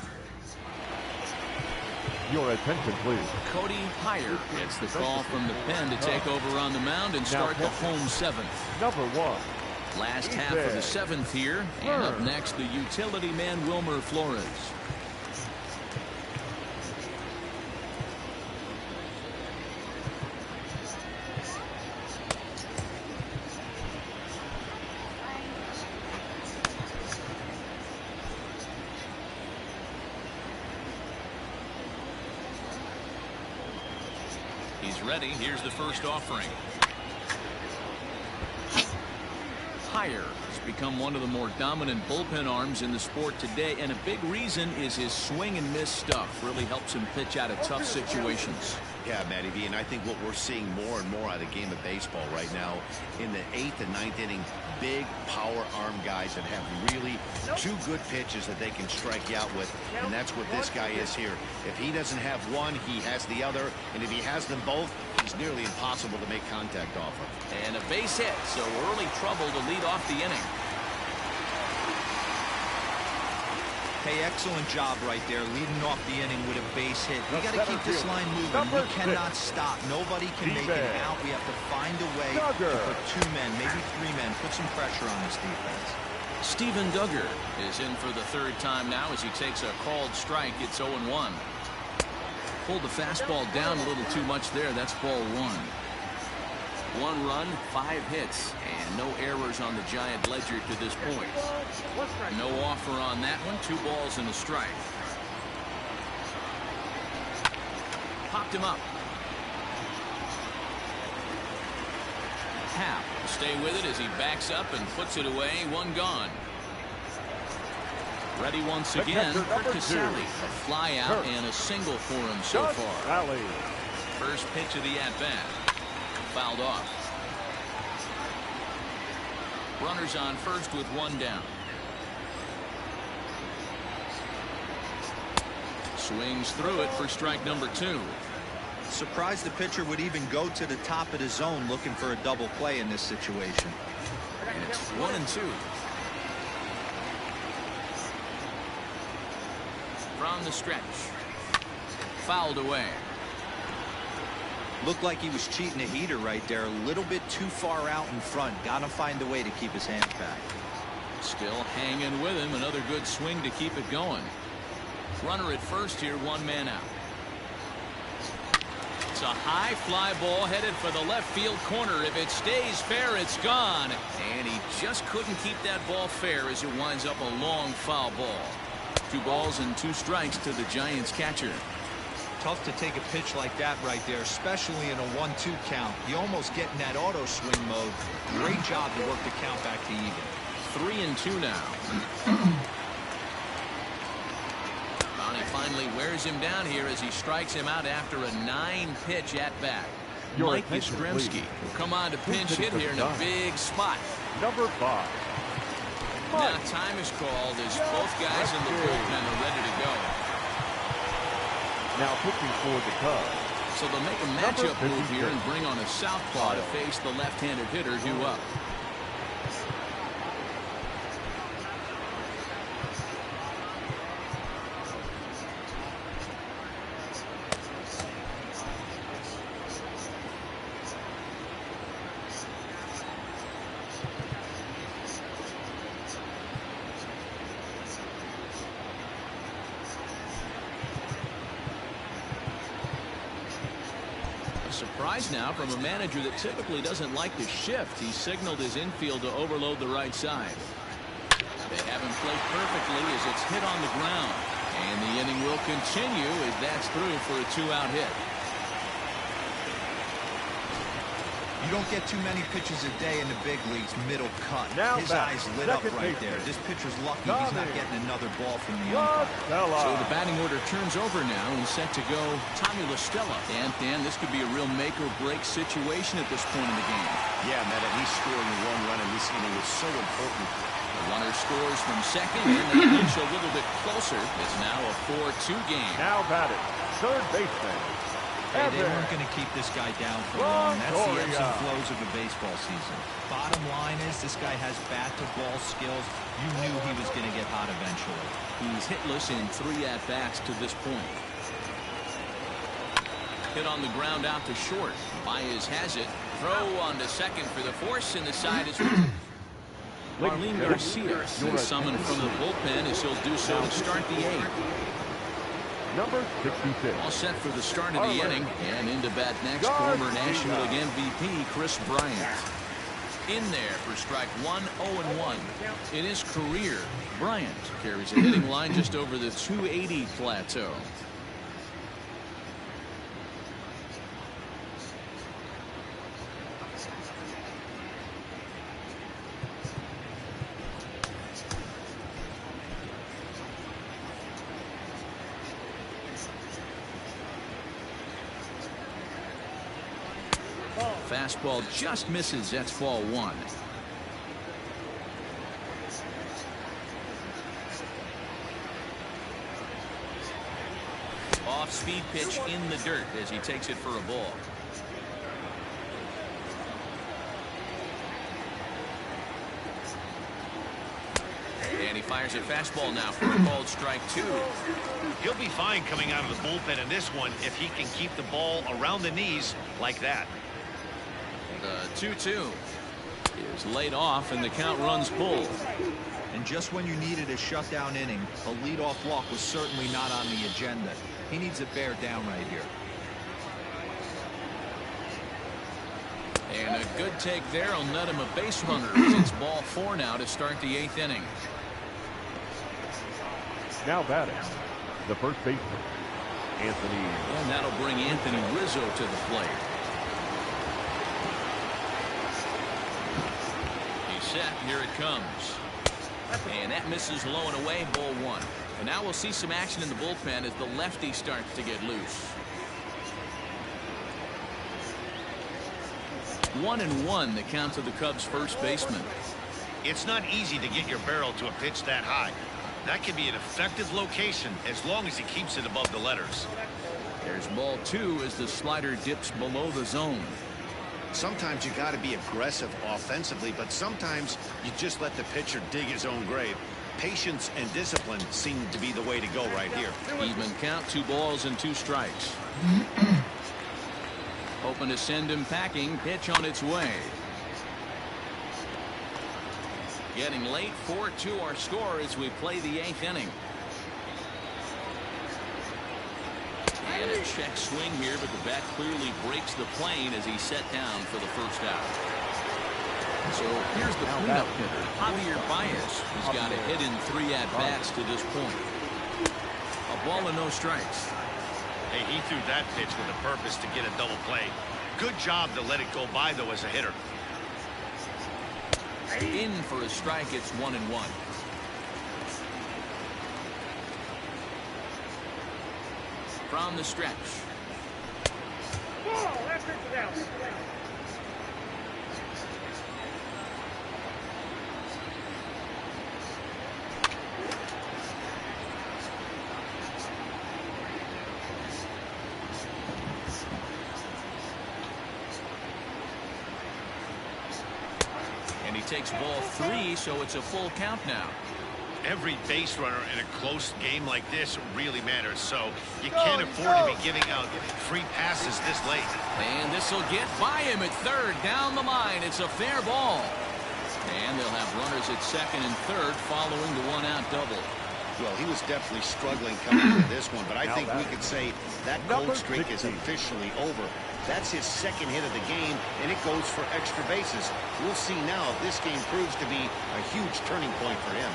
Your attention, please. Cody Heyer gets the call from the pen to take over on the mound and start the home 7th. Number 1. Last half of the 7th here, and up next the utility man Wilmer Flores. He's ready. Here's the first offering. Heyer has become one of the more dominant bullpen arms in the sport today, and a big reason is his swing and miss stuff. Really helps him pitch out of tough situations. Yeah, Matty V, and I think what we're seeing more and more out of the game of baseball right now in the 8th and 9th inning, big power arm guys that have really 2 good pitches that they can strike you out with, and that's what this guy is here. If he doesn't have one, he has the other, and if he has them both, he's nearly impossible to make contact off of. And a base hit, so early trouble to lead off the inning. Hey, excellent job right there, leading off the inning with a base hit. We got to keep this line moving. We cannot stop. Nobody can make it out. We have to find a way to put 2 men, maybe 3 men, put some pressure on this defense. Steven Duggar is in for the 3rd time now as he takes a called strike. It's 0-1. Pulled the fastball down a little too much there. That's ball 1. 1 run, 5 hits, and no errors on the Giant ledger to this point. No offer on that one. 2 balls and a strike. Popped him up. Happ will stay with it as he backs up and puts it away. 1 gone. Ready once The again catcher, for number 2. Casale. A fly out and a single for him so far. Casale. First pitch of the at-bat. Fouled off. Runners on first with one down. Swings through it for strike number 2. Surprised the pitcher would even go to the top of the zone looking for a double play in this situation. And it's 1-2. From the stretch. Fouled away. Looked like he was cheating a heater right there. A little bit too far out in front. Got to find a way to keep his hands back. Still hanging with him. Another good swing to keep it going. Runner at first here, one man out. It's a high fly ball headed for the left field corner. If it stays fair, it's gone. And he just couldn't keep that ball fair as it winds up a long foul ball. 2 balls and 2 strikes to the Giants catcher. Tough to take a pitch like that right there, especially in a 1-2 count. You almost get in that auto swing mode. Great job to work the count back to even. 3-2 now. He finally wears him down here as he strikes him out after a 9-pitch at-bat. Mike Yastrzemski will come on to pinch hit here in a big spot. Number 5. Now time is called as both guys in the bullpen are ready to go. Now pitching for the Cubs. So they'll make a matchup move here and bring on a southpaw to face the left-handed hitter due up. Surprise now from a manager that typically doesn't like to shift. He signaled his infield to overload the right side. They have him play perfectly as it's hit on the ground. And the inning will continue as that's through for a 2-out hit. You don't get too many pitches a day in the big leagues middle cut. Now his eyes lit up right there. This pitcher's lucky he's not getting another ball from the umpire. So the batting order turns over now and set to go Tommy La Stella. And Dan, this could be a real make or break situation at this point in the game. Yeah, Matt, at least scoring a 1 run in this inning is so important. The runner scores from second and they inch a little bit closer. It's now a 4-2 game. Now batted, third baseman. Hey, they weren't going to keep this guy down for long. That's the ebbs and flows of a baseball season. Bottom line is this guy has bat-to-ball skills. You knew he was going to get hot eventually. He's hitless in 3 at-bats to this point. Hit on the ground out to short. Baez has it. Throw on to second for the force, and the side is Marlene Garcia summoned from the bullpen as he'll do so to start the 8th. Number 66. All set for the start of the inning, and into bat next, former National League MVP Chris Bryant. In there for strike 1, 0-1 in his career. Bryant carries a hitting line just over the 280 plateau. Fastball just misses. That's ball 1. Off-speed pitch in the dirt as he takes it for a ball. And he fires a fastball now for a called strike 2. He'll be fine coming out of the bullpen in this one if he can keep the ball around the knees like that. The 2-2 is laid off and the count runs full. And just when you needed a shutdown inning, a leadoff walk was certainly not on the agenda. He needs it bear down right here. And a good take there will net him a base runner. It's ball 4 now to start the 8th inning. Now batting, the first baseman, Anthony. And that'll bring Anthony Rizzo to the plate. He's set. Here it comes. And that misses low and away, ball one. And now we'll see some action in the bullpen as the lefty starts to get loose. 1-1 the count to the Cubs first baseman. It's not easy to get your barrel to a pitch that high. That can be an effective location as long as he keeps it above the letters. There's ball two as the slider dips below the zone. Sometimes you got to be aggressive offensively, but sometimes you just let the pitcher dig his own grave. Patience and discipline seem to be the way to go right here. Even count, 2 balls and 2 strikes. Hoping to send him packing. Pitch on its way. Getting late, 4-2 our score as we play the 8th inning. And a check swing here, but the bat clearly breaks the plane as he's set down for the first out. So here's the cleanup hitter, Javier Baez. He's got a hit in 3 at-bats to this point. A ball and no strikes. Hey, he threw that pitch with a purpose to get a double play. Good job to let it go by, though, as a hitter. In for a strike, it's 1-1. From the stretch. And he takes ball 3, so it's a full count now. Every base runner in a close game like this really matters, so you can't afford to be giving out free passes this late. And this will get by him at third. Down the line, it's a fair ball. And they'll have runners at second and third following the 1-out double. Well, he was definitely struggling coming into this one, but I think we could say that cold streak is officially over. That's his second hit of the game, and it goes for extra bases. We'll see now if this game proves to be a huge turning point for him.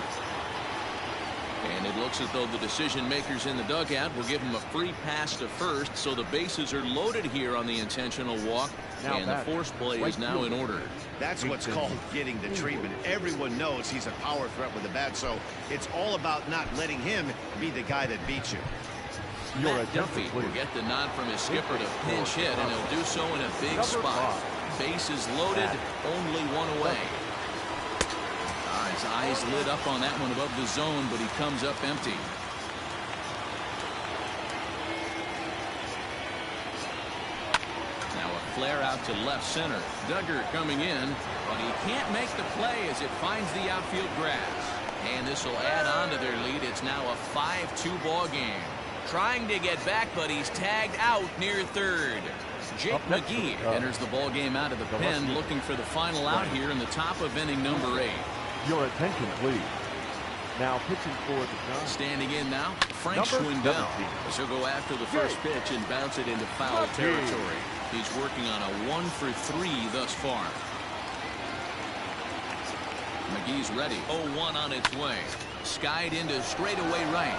And it looks as though the decision makers in the dugout will give him a free pass to first, so the bases are loaded here on the intentional walk, and the force play is now in order. That's what's called getting the treatment. Everyone knows he's a power threat with the bat, so it's all about not letting him be the guy that beats you. Matt Duffy will get the nod from his skipper to pinch hit, and he'll do so in a big spot. Bases loaded, only 1 away. His eyes lit up on that one above the zone, but he comes up empty. Now a flare out to left center. Duggar coming in, but he can't make the play as it finds the outfield grass. And this will add on to their lead. It's now a 5-2 ball game. Trying to get back, but he's tagged out near third. Jake McGee enters the ball game out of the pen, looking for the final out here in the top of inning number 8. Your attention, please. Now pitching for the Giants. Standing in now, Frank Schwindel. He'll go after the first pitch and bounce it into foul territory. He's working on a 1-for-3 thus far. McGee's ready. 0-1 on its way. Skied into straightaway right.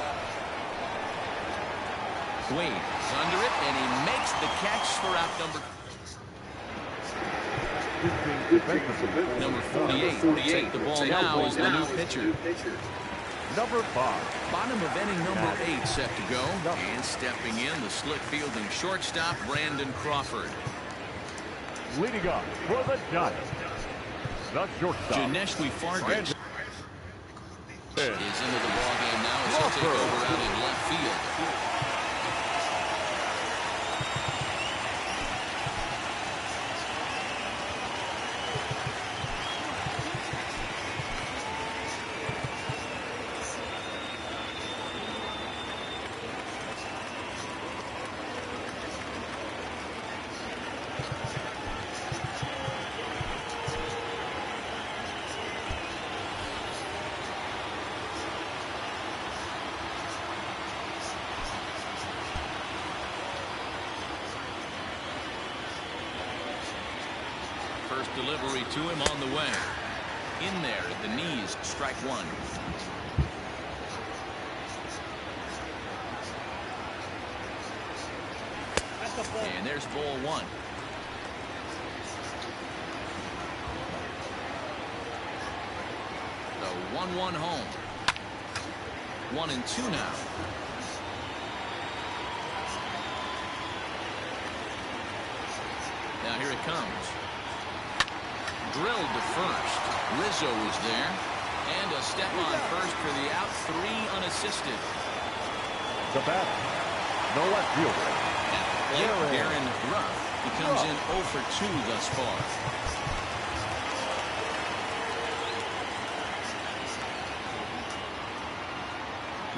Wade is under it, and he makes the catch for out number 48. Take the ball now is the new pitcher. Number 5. Bottom of inning number 8 set to go. And stepping in, the slick fielding shortstop, Brandon Crawford. Leading off for the Giants, the shortstop, Janesh Fargas is into the ball game now as he'll take over out in left field. First delivery to him on the way. In there at the knees, strike 1. And there's ball 1. The 1-1 home. 1-2 now. Now here it comes. Drilled to first. Rizzo is there. And a step on first for the out. 3 unassisted. The batter, no left fielder. At the plate, Darren Ruff. He comes in 0 for 2 thus far.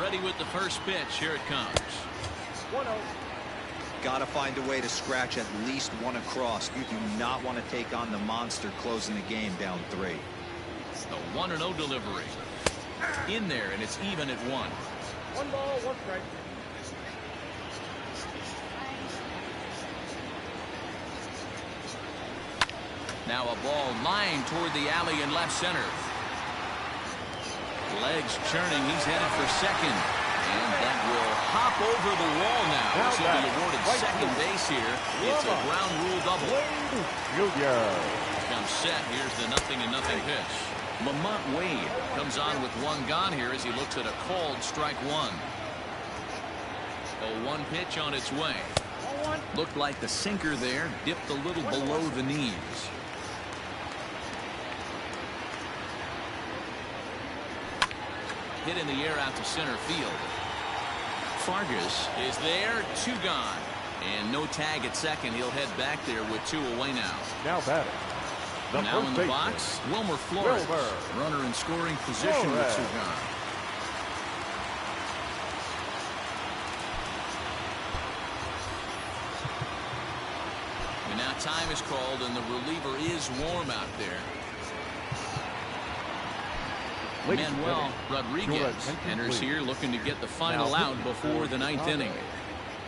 Ready with the first pitch. Here it comes. 1-0. Got to find a way to scratch at least one across. You do not want to take on the monster closing the game down 3. The 1-0 delivery. In there, and it's even at 1. 1 ball, 1 strike. Now a ball lined toward the alley in left center. Legs churning. He's headed for second. And that will hop over the wall now. This will be awarded second base here. It's a ground rule double. Comes set. Here's the 0-0 pitch. Lamont Wade comes on with 1 gone here as he looks at a called strike 1. 0-1 pitch on its way. Looked like the sinker there dipped a little below the knees. Hit in the air out to center field. Fargas is there. 2 gone. And no tag at second. He'll head back there with 2 away now. Now batter. Now in the box, Wilmer Flores. Runner in scoring position with 2 gone. And now time is called, and the reliever is warm out there. Manuel Rodriguez enters here looking to get the final out before the 9th inning.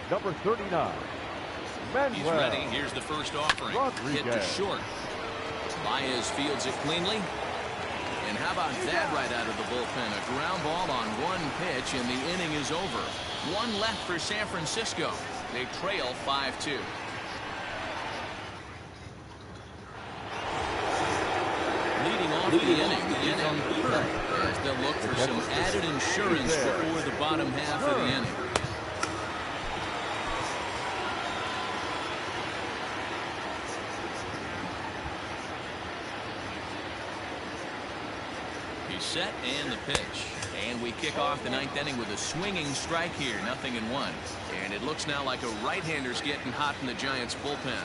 Number 39. Manuel. He's ready. Here's the first offering. Hit to short. Baez fields it cleanly. And how about that right out of the bullpen? A ground ball on 1 pitch, and the inning is over. 1 left for San Francisco. They trail 5-2. Leading off the inning as they'll look for some added insurance before the bottom half of the inning. He's set and the pitch. And we kick off the 9th inning with a swinging strike here. 0-1. And it looks now like a right-hander's getting hot in the Giants bullpen.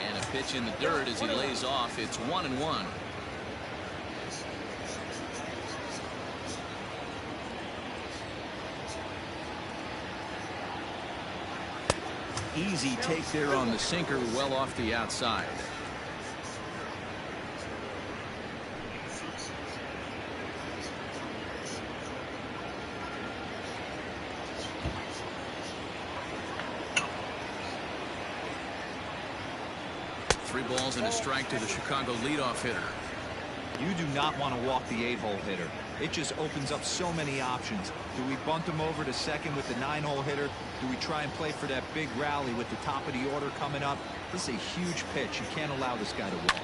And a pitch in the dirt as he lays off. It's 1-1. Easy take there on the sinker, well off the outside. Three balls and a strike to the Chicago leadoff hitter. You do not want to walk the 8-hole hitter. It just opens up so many options. Do we bunt him over to second with the 9-hole hitter? Do we try and play for that big rally with the top of the order coming up? This is a huge pitch. You can't allow this guy to walk.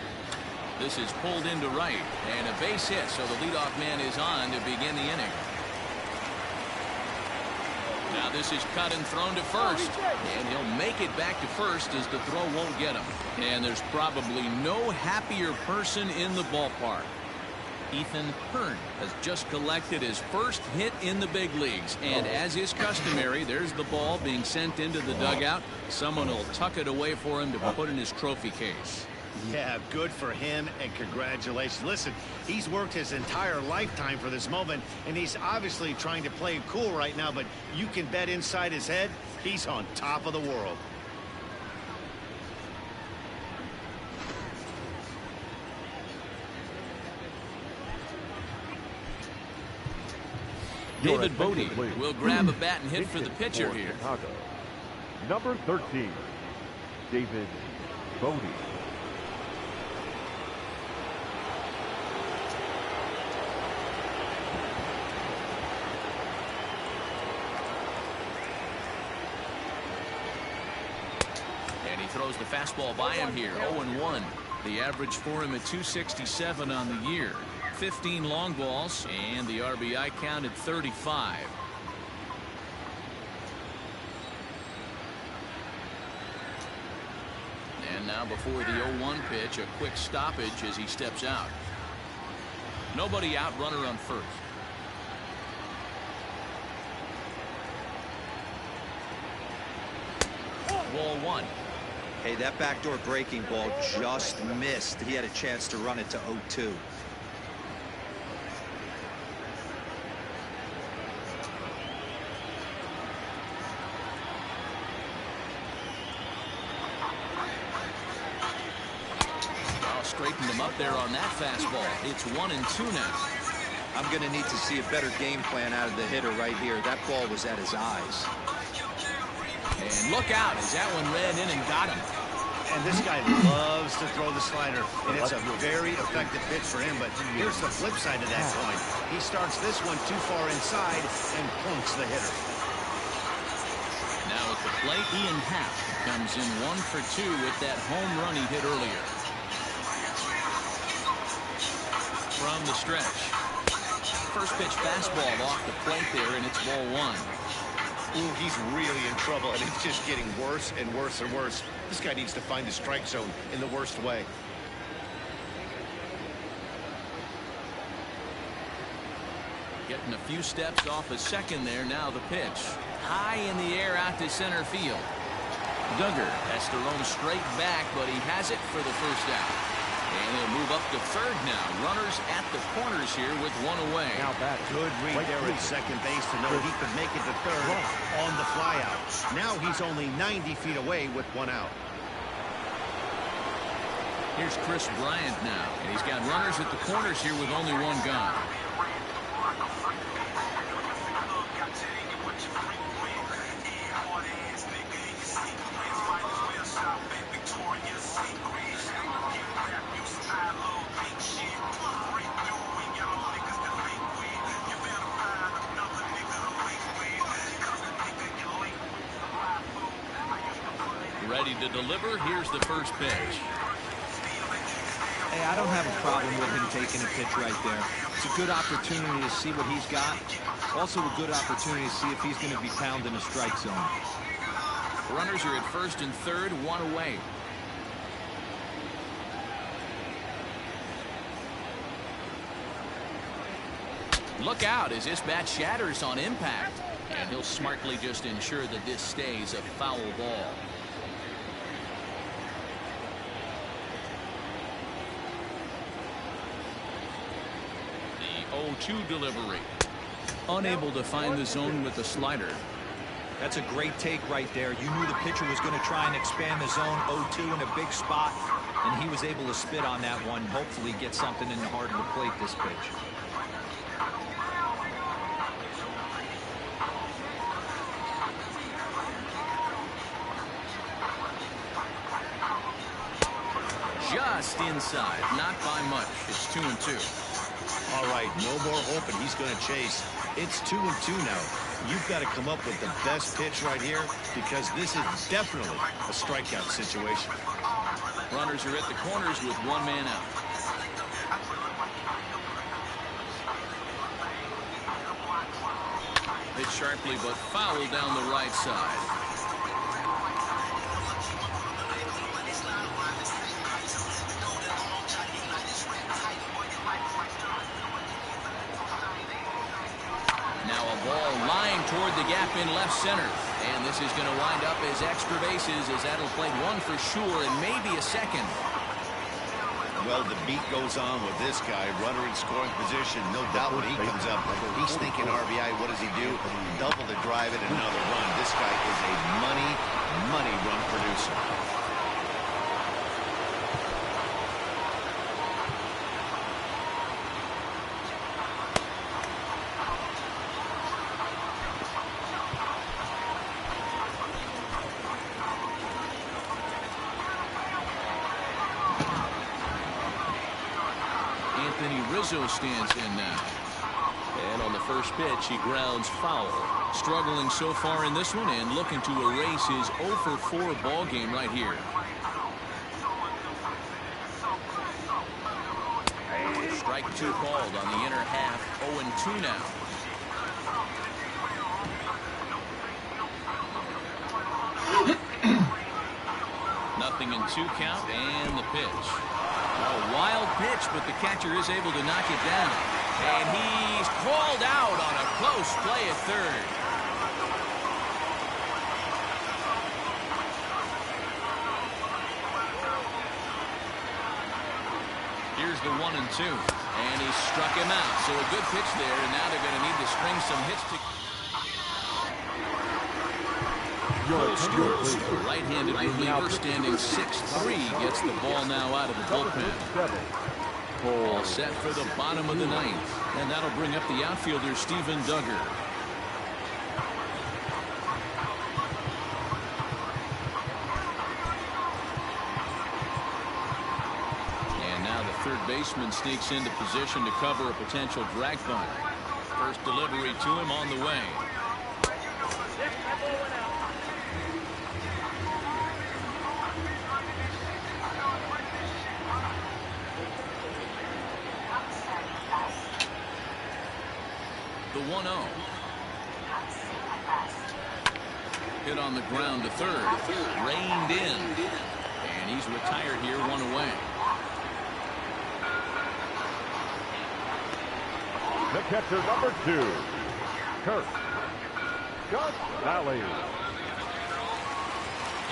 This is pulled into right, and a base hit, so the leadoff man is on to begin the inning. Now this is cut and thrown to first, and he'll make it back to first as the throw won't get him. And there's probably no happier person in the ballpark. Ethan Hearn has just collected his first hit in the big leagues, and as is customary, there's the ball being sent into the dugout. Someone will tuck it away for him to put in his trophy case. Yeah, good for him, and congratulations. Listen, he's worked his entire lifetime for this moment, and he's obviously trying to play cool right now, but you can bet inside his head, he's on top of the world. David Bodie will grab a bat and hit for the pitcher here. Chicago. Number 13, David Bodie. And he throws the fastball by him here. 0-1. The average for him at 267 on the year. 15 long balls, and the RBI count at 35. And now before the 0-1 pitch, a quick stoppage as he steps out. Nobody out, runner on first. Ball one. Hey, that backdoor breaking ball just missed. He had a chance to run it to 0-2. Straightened him up there on that fastball. It's 1-2 now. I'm going to need to see a better game plan out of the hitter right here. That ball was at his eyes. And look out as that one ran in and got him. And this guy loves to throw the slider, and it's a very effective pitch for him. But here's the flip side of that coin. He starts this one too far inside and plunks the hitter. Now at the plate, Ian Happ comes in 1 for 2 with that home run he hit earlier. From the stretch. First pitch fastball off the plate there, and it's ball one. Ooh, he's really in trouble, and it's just getting worse and worse and worse. This guy needs to find the strike zone in the worst way. Getting a few steps off a second there. Now the pitch. High in the air out to center field. Duggar has to roam straight back, but he has it for the first out. And he'll move up to third now. Runners at the corners here with one away. Now back. Good read there at second base to know he could make it to third on the flyout. Now he's only 90 feet away with one out. Here's Chris Bryant now. And he's got runners at the corners here with only one gone. Ready to deliver. Here's the first pitch. Hey, I don't have a problem with him taking a pitch right there. It's a good opportunity to see what he's got. Also a good opportunity to see if he's going to be pounding a strike zone. Runners are at first and third, one away. Look out as this bat shatters on impact. And he'll smartly just ensure that this stays a foul ball. The 0-2 delivery. Unable to find the zone with the slider. That's a great take right there. You knew the pitcher was going to try and expand the zone. 0-2 in a big spot, and he was able to spit on that one. Hopefully get something in the heart of the plate this pitch. Just inside, not by much. It's 2-2. All right, no more hoping he's going to chase. It's 2-2 now. You've got to come up with the best pitch right here because this is definitely a strikeout situation. Runners are at the corners with one man out. Hit sharply but foul down the right side. Ball lying toward the gap in left center. And this is going to wind up as extra bases as that'll play one for sure and maybe a second. Well, the beat goes on with this guy. Runner in scoring position. No doubt when he comes up, he's thinking RBI. What does he do? Double to drive it, another run. This guy is a money run producer. Rizzo stands in now. And on the first pitch, he grounds foul. Struggling so far in this one and looking to erase his 0 for 4 ball game right here. Strike two called on the inner half. 0-2 now. Nothing in 2 count, and the pitch. A wild pitch, but the catcher is able to knock it down. And he's called out on a close play at third. Here's the 1-2, and he struck him out. So a good pitch there, and now they're going to need to string some hits to. Stewart, a right-handed reliever, standing 6'3", gets the ball now out of the bullpen. All set for the bottom of the ninth, and that'll bring up the outfielder Steven Duggar. And now the third baseman sneaks into position to cover a potential drag bunt. First delivery to him on the way. The 1-0. Hit on the ground to third. Reined in. And he's retired here, 1 away. The catcher, number 2, Kurt Casale.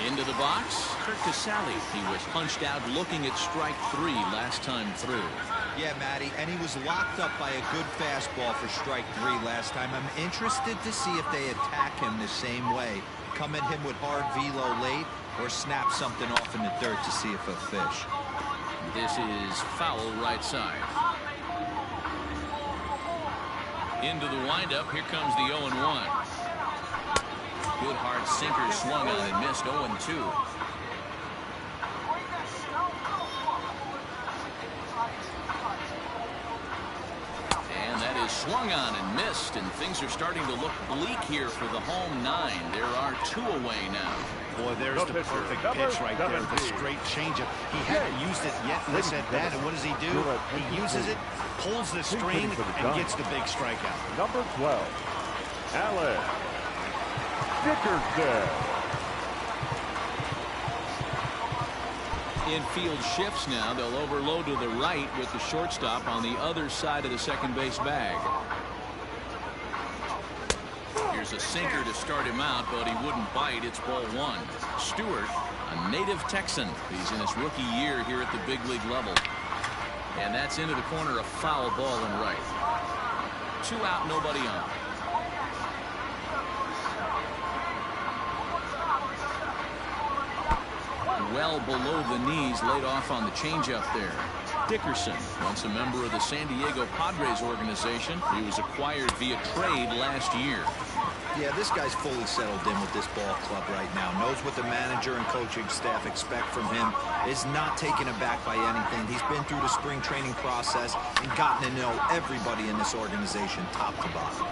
Into the box, Kurt Casale. He was punched out looking at strike 3 last time through. Yeah, Matty, and he was locked up by a good fastball for strike 3 last time. I'm interested to see if they attack him the same way. Come at him with hard velo late or snap something off in the dirt to see if he'll fish. This is foul right side. Into the windup. Here comes the 0-1. Good hard sinker swung on and missed. 0-2. And that is swung on and missed, and things are starting to look bleak here for the home 9. There are 2 away now. Boy, there's the perfect pitch right there. The straight changeup. He hadn't used it yet in this at bat, and what does he do? He uses it, pulls the string, and gets the big strikeout. Number 12, Alex Dickerson. Infield shifts now. They'll overload to the right with the shortstop on the other side of the second base bag. Here's a sinker to start him out, but he wouldn't bite. It's ball 1. Stewart, a native Texan. He's in his rookie year here at the big league level. And that's into the corner, a foul ball and right. 2 out, nobody on. Well below the knees, laid off on the changeup there. Dickerson, once a member of the San Diego Padres organization. He was acquired via trade last year. Yeah, this guy's fully settled in with this ball club right now. Knows what the manager and coaching staff expect from him. Is not taken aback by anything. He's been through the spring training process and gotten to know everybody in this organization top to bottom.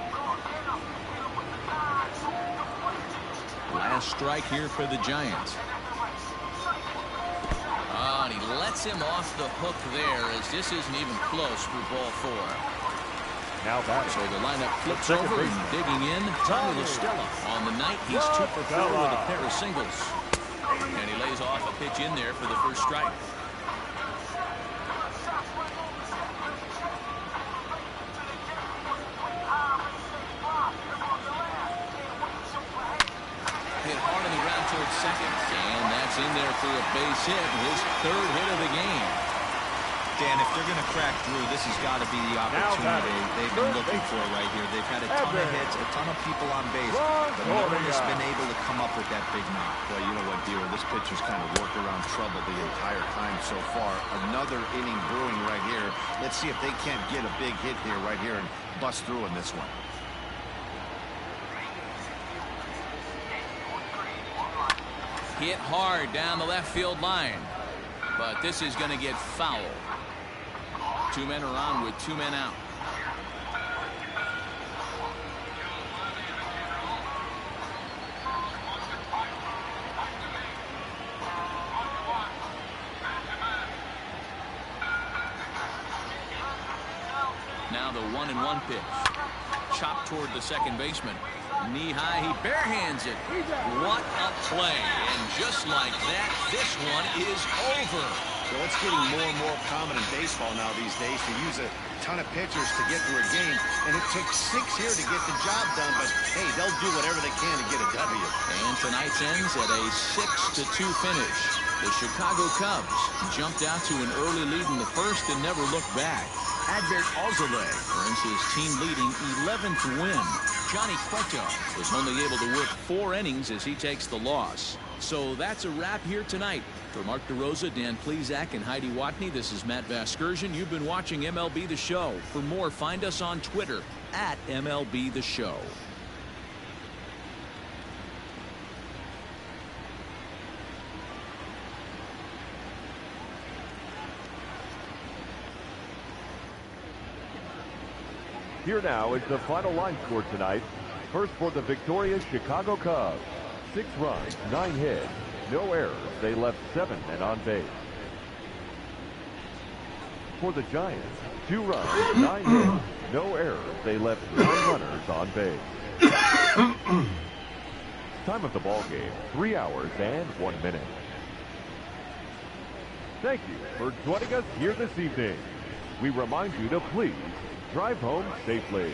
Last strike here for the Giants. And he lets him off the hook there, as this isn't even close for ball 4. Now that so the lineup flips over and digging in. Tommy La Stella. On the night, he's 2 for 4 with a pair of singles. And he lays off a pitch in there for the first strike. Hit hard on the ground towards second. And that's in there for a base hit. His 3rd hit of the game. Dan, if they're going to crack Drew, this has got to be the opportunity they've been looking for right here. They've had a ton of hits, a ton of people on base, but no one has been able to come up with that big knock. Well, you know what, Dealer? This pitcher's kind of worked around trouble the entire time so far. Another inning brewing right here. Let's see if they can't get a big hit here right here and bust through in this one. Hit hard down the left field line, but this is going to get foul. 2 men are on with 2 men out. Now the 1-1 pitch. Chopped toward the second baseman. Knee high, he barehands it. What a play. And just like that, this one is over. Well, it's getting more and more common in baseball now these days to use a ton of pitchers to get through a game. And it took 6 here to get the job done. But, hey, they'll do whatever they can to get a W. And tonight's ends at a 6-2 finish. The Chicago Cubs jumped out to an early lead in the first and never looked back. Alzolay earns his team-leading 11th win. Johnny Cueto was only able to work 4 innings as he takes the loss. So that's a wrap here tonight. For Mark DeRosa, Dan Plesac, and Heidi Watney, this is Matt Vasgersian. You've been watching MLB The Show. For more, find us on Twitter at MLB The Show. Here now is the final line score tonight. First for the victorious Chicago Cubs. 6 runs, 9 hits, no errors. They left 7 men on base. For the Giants, 2 runs, 9 hits, no errors. They left 9 runners on base. Time of the ball game, 3 hours and 1 minute. Thank you for joining us here this evening. We remind you to please drive home safely.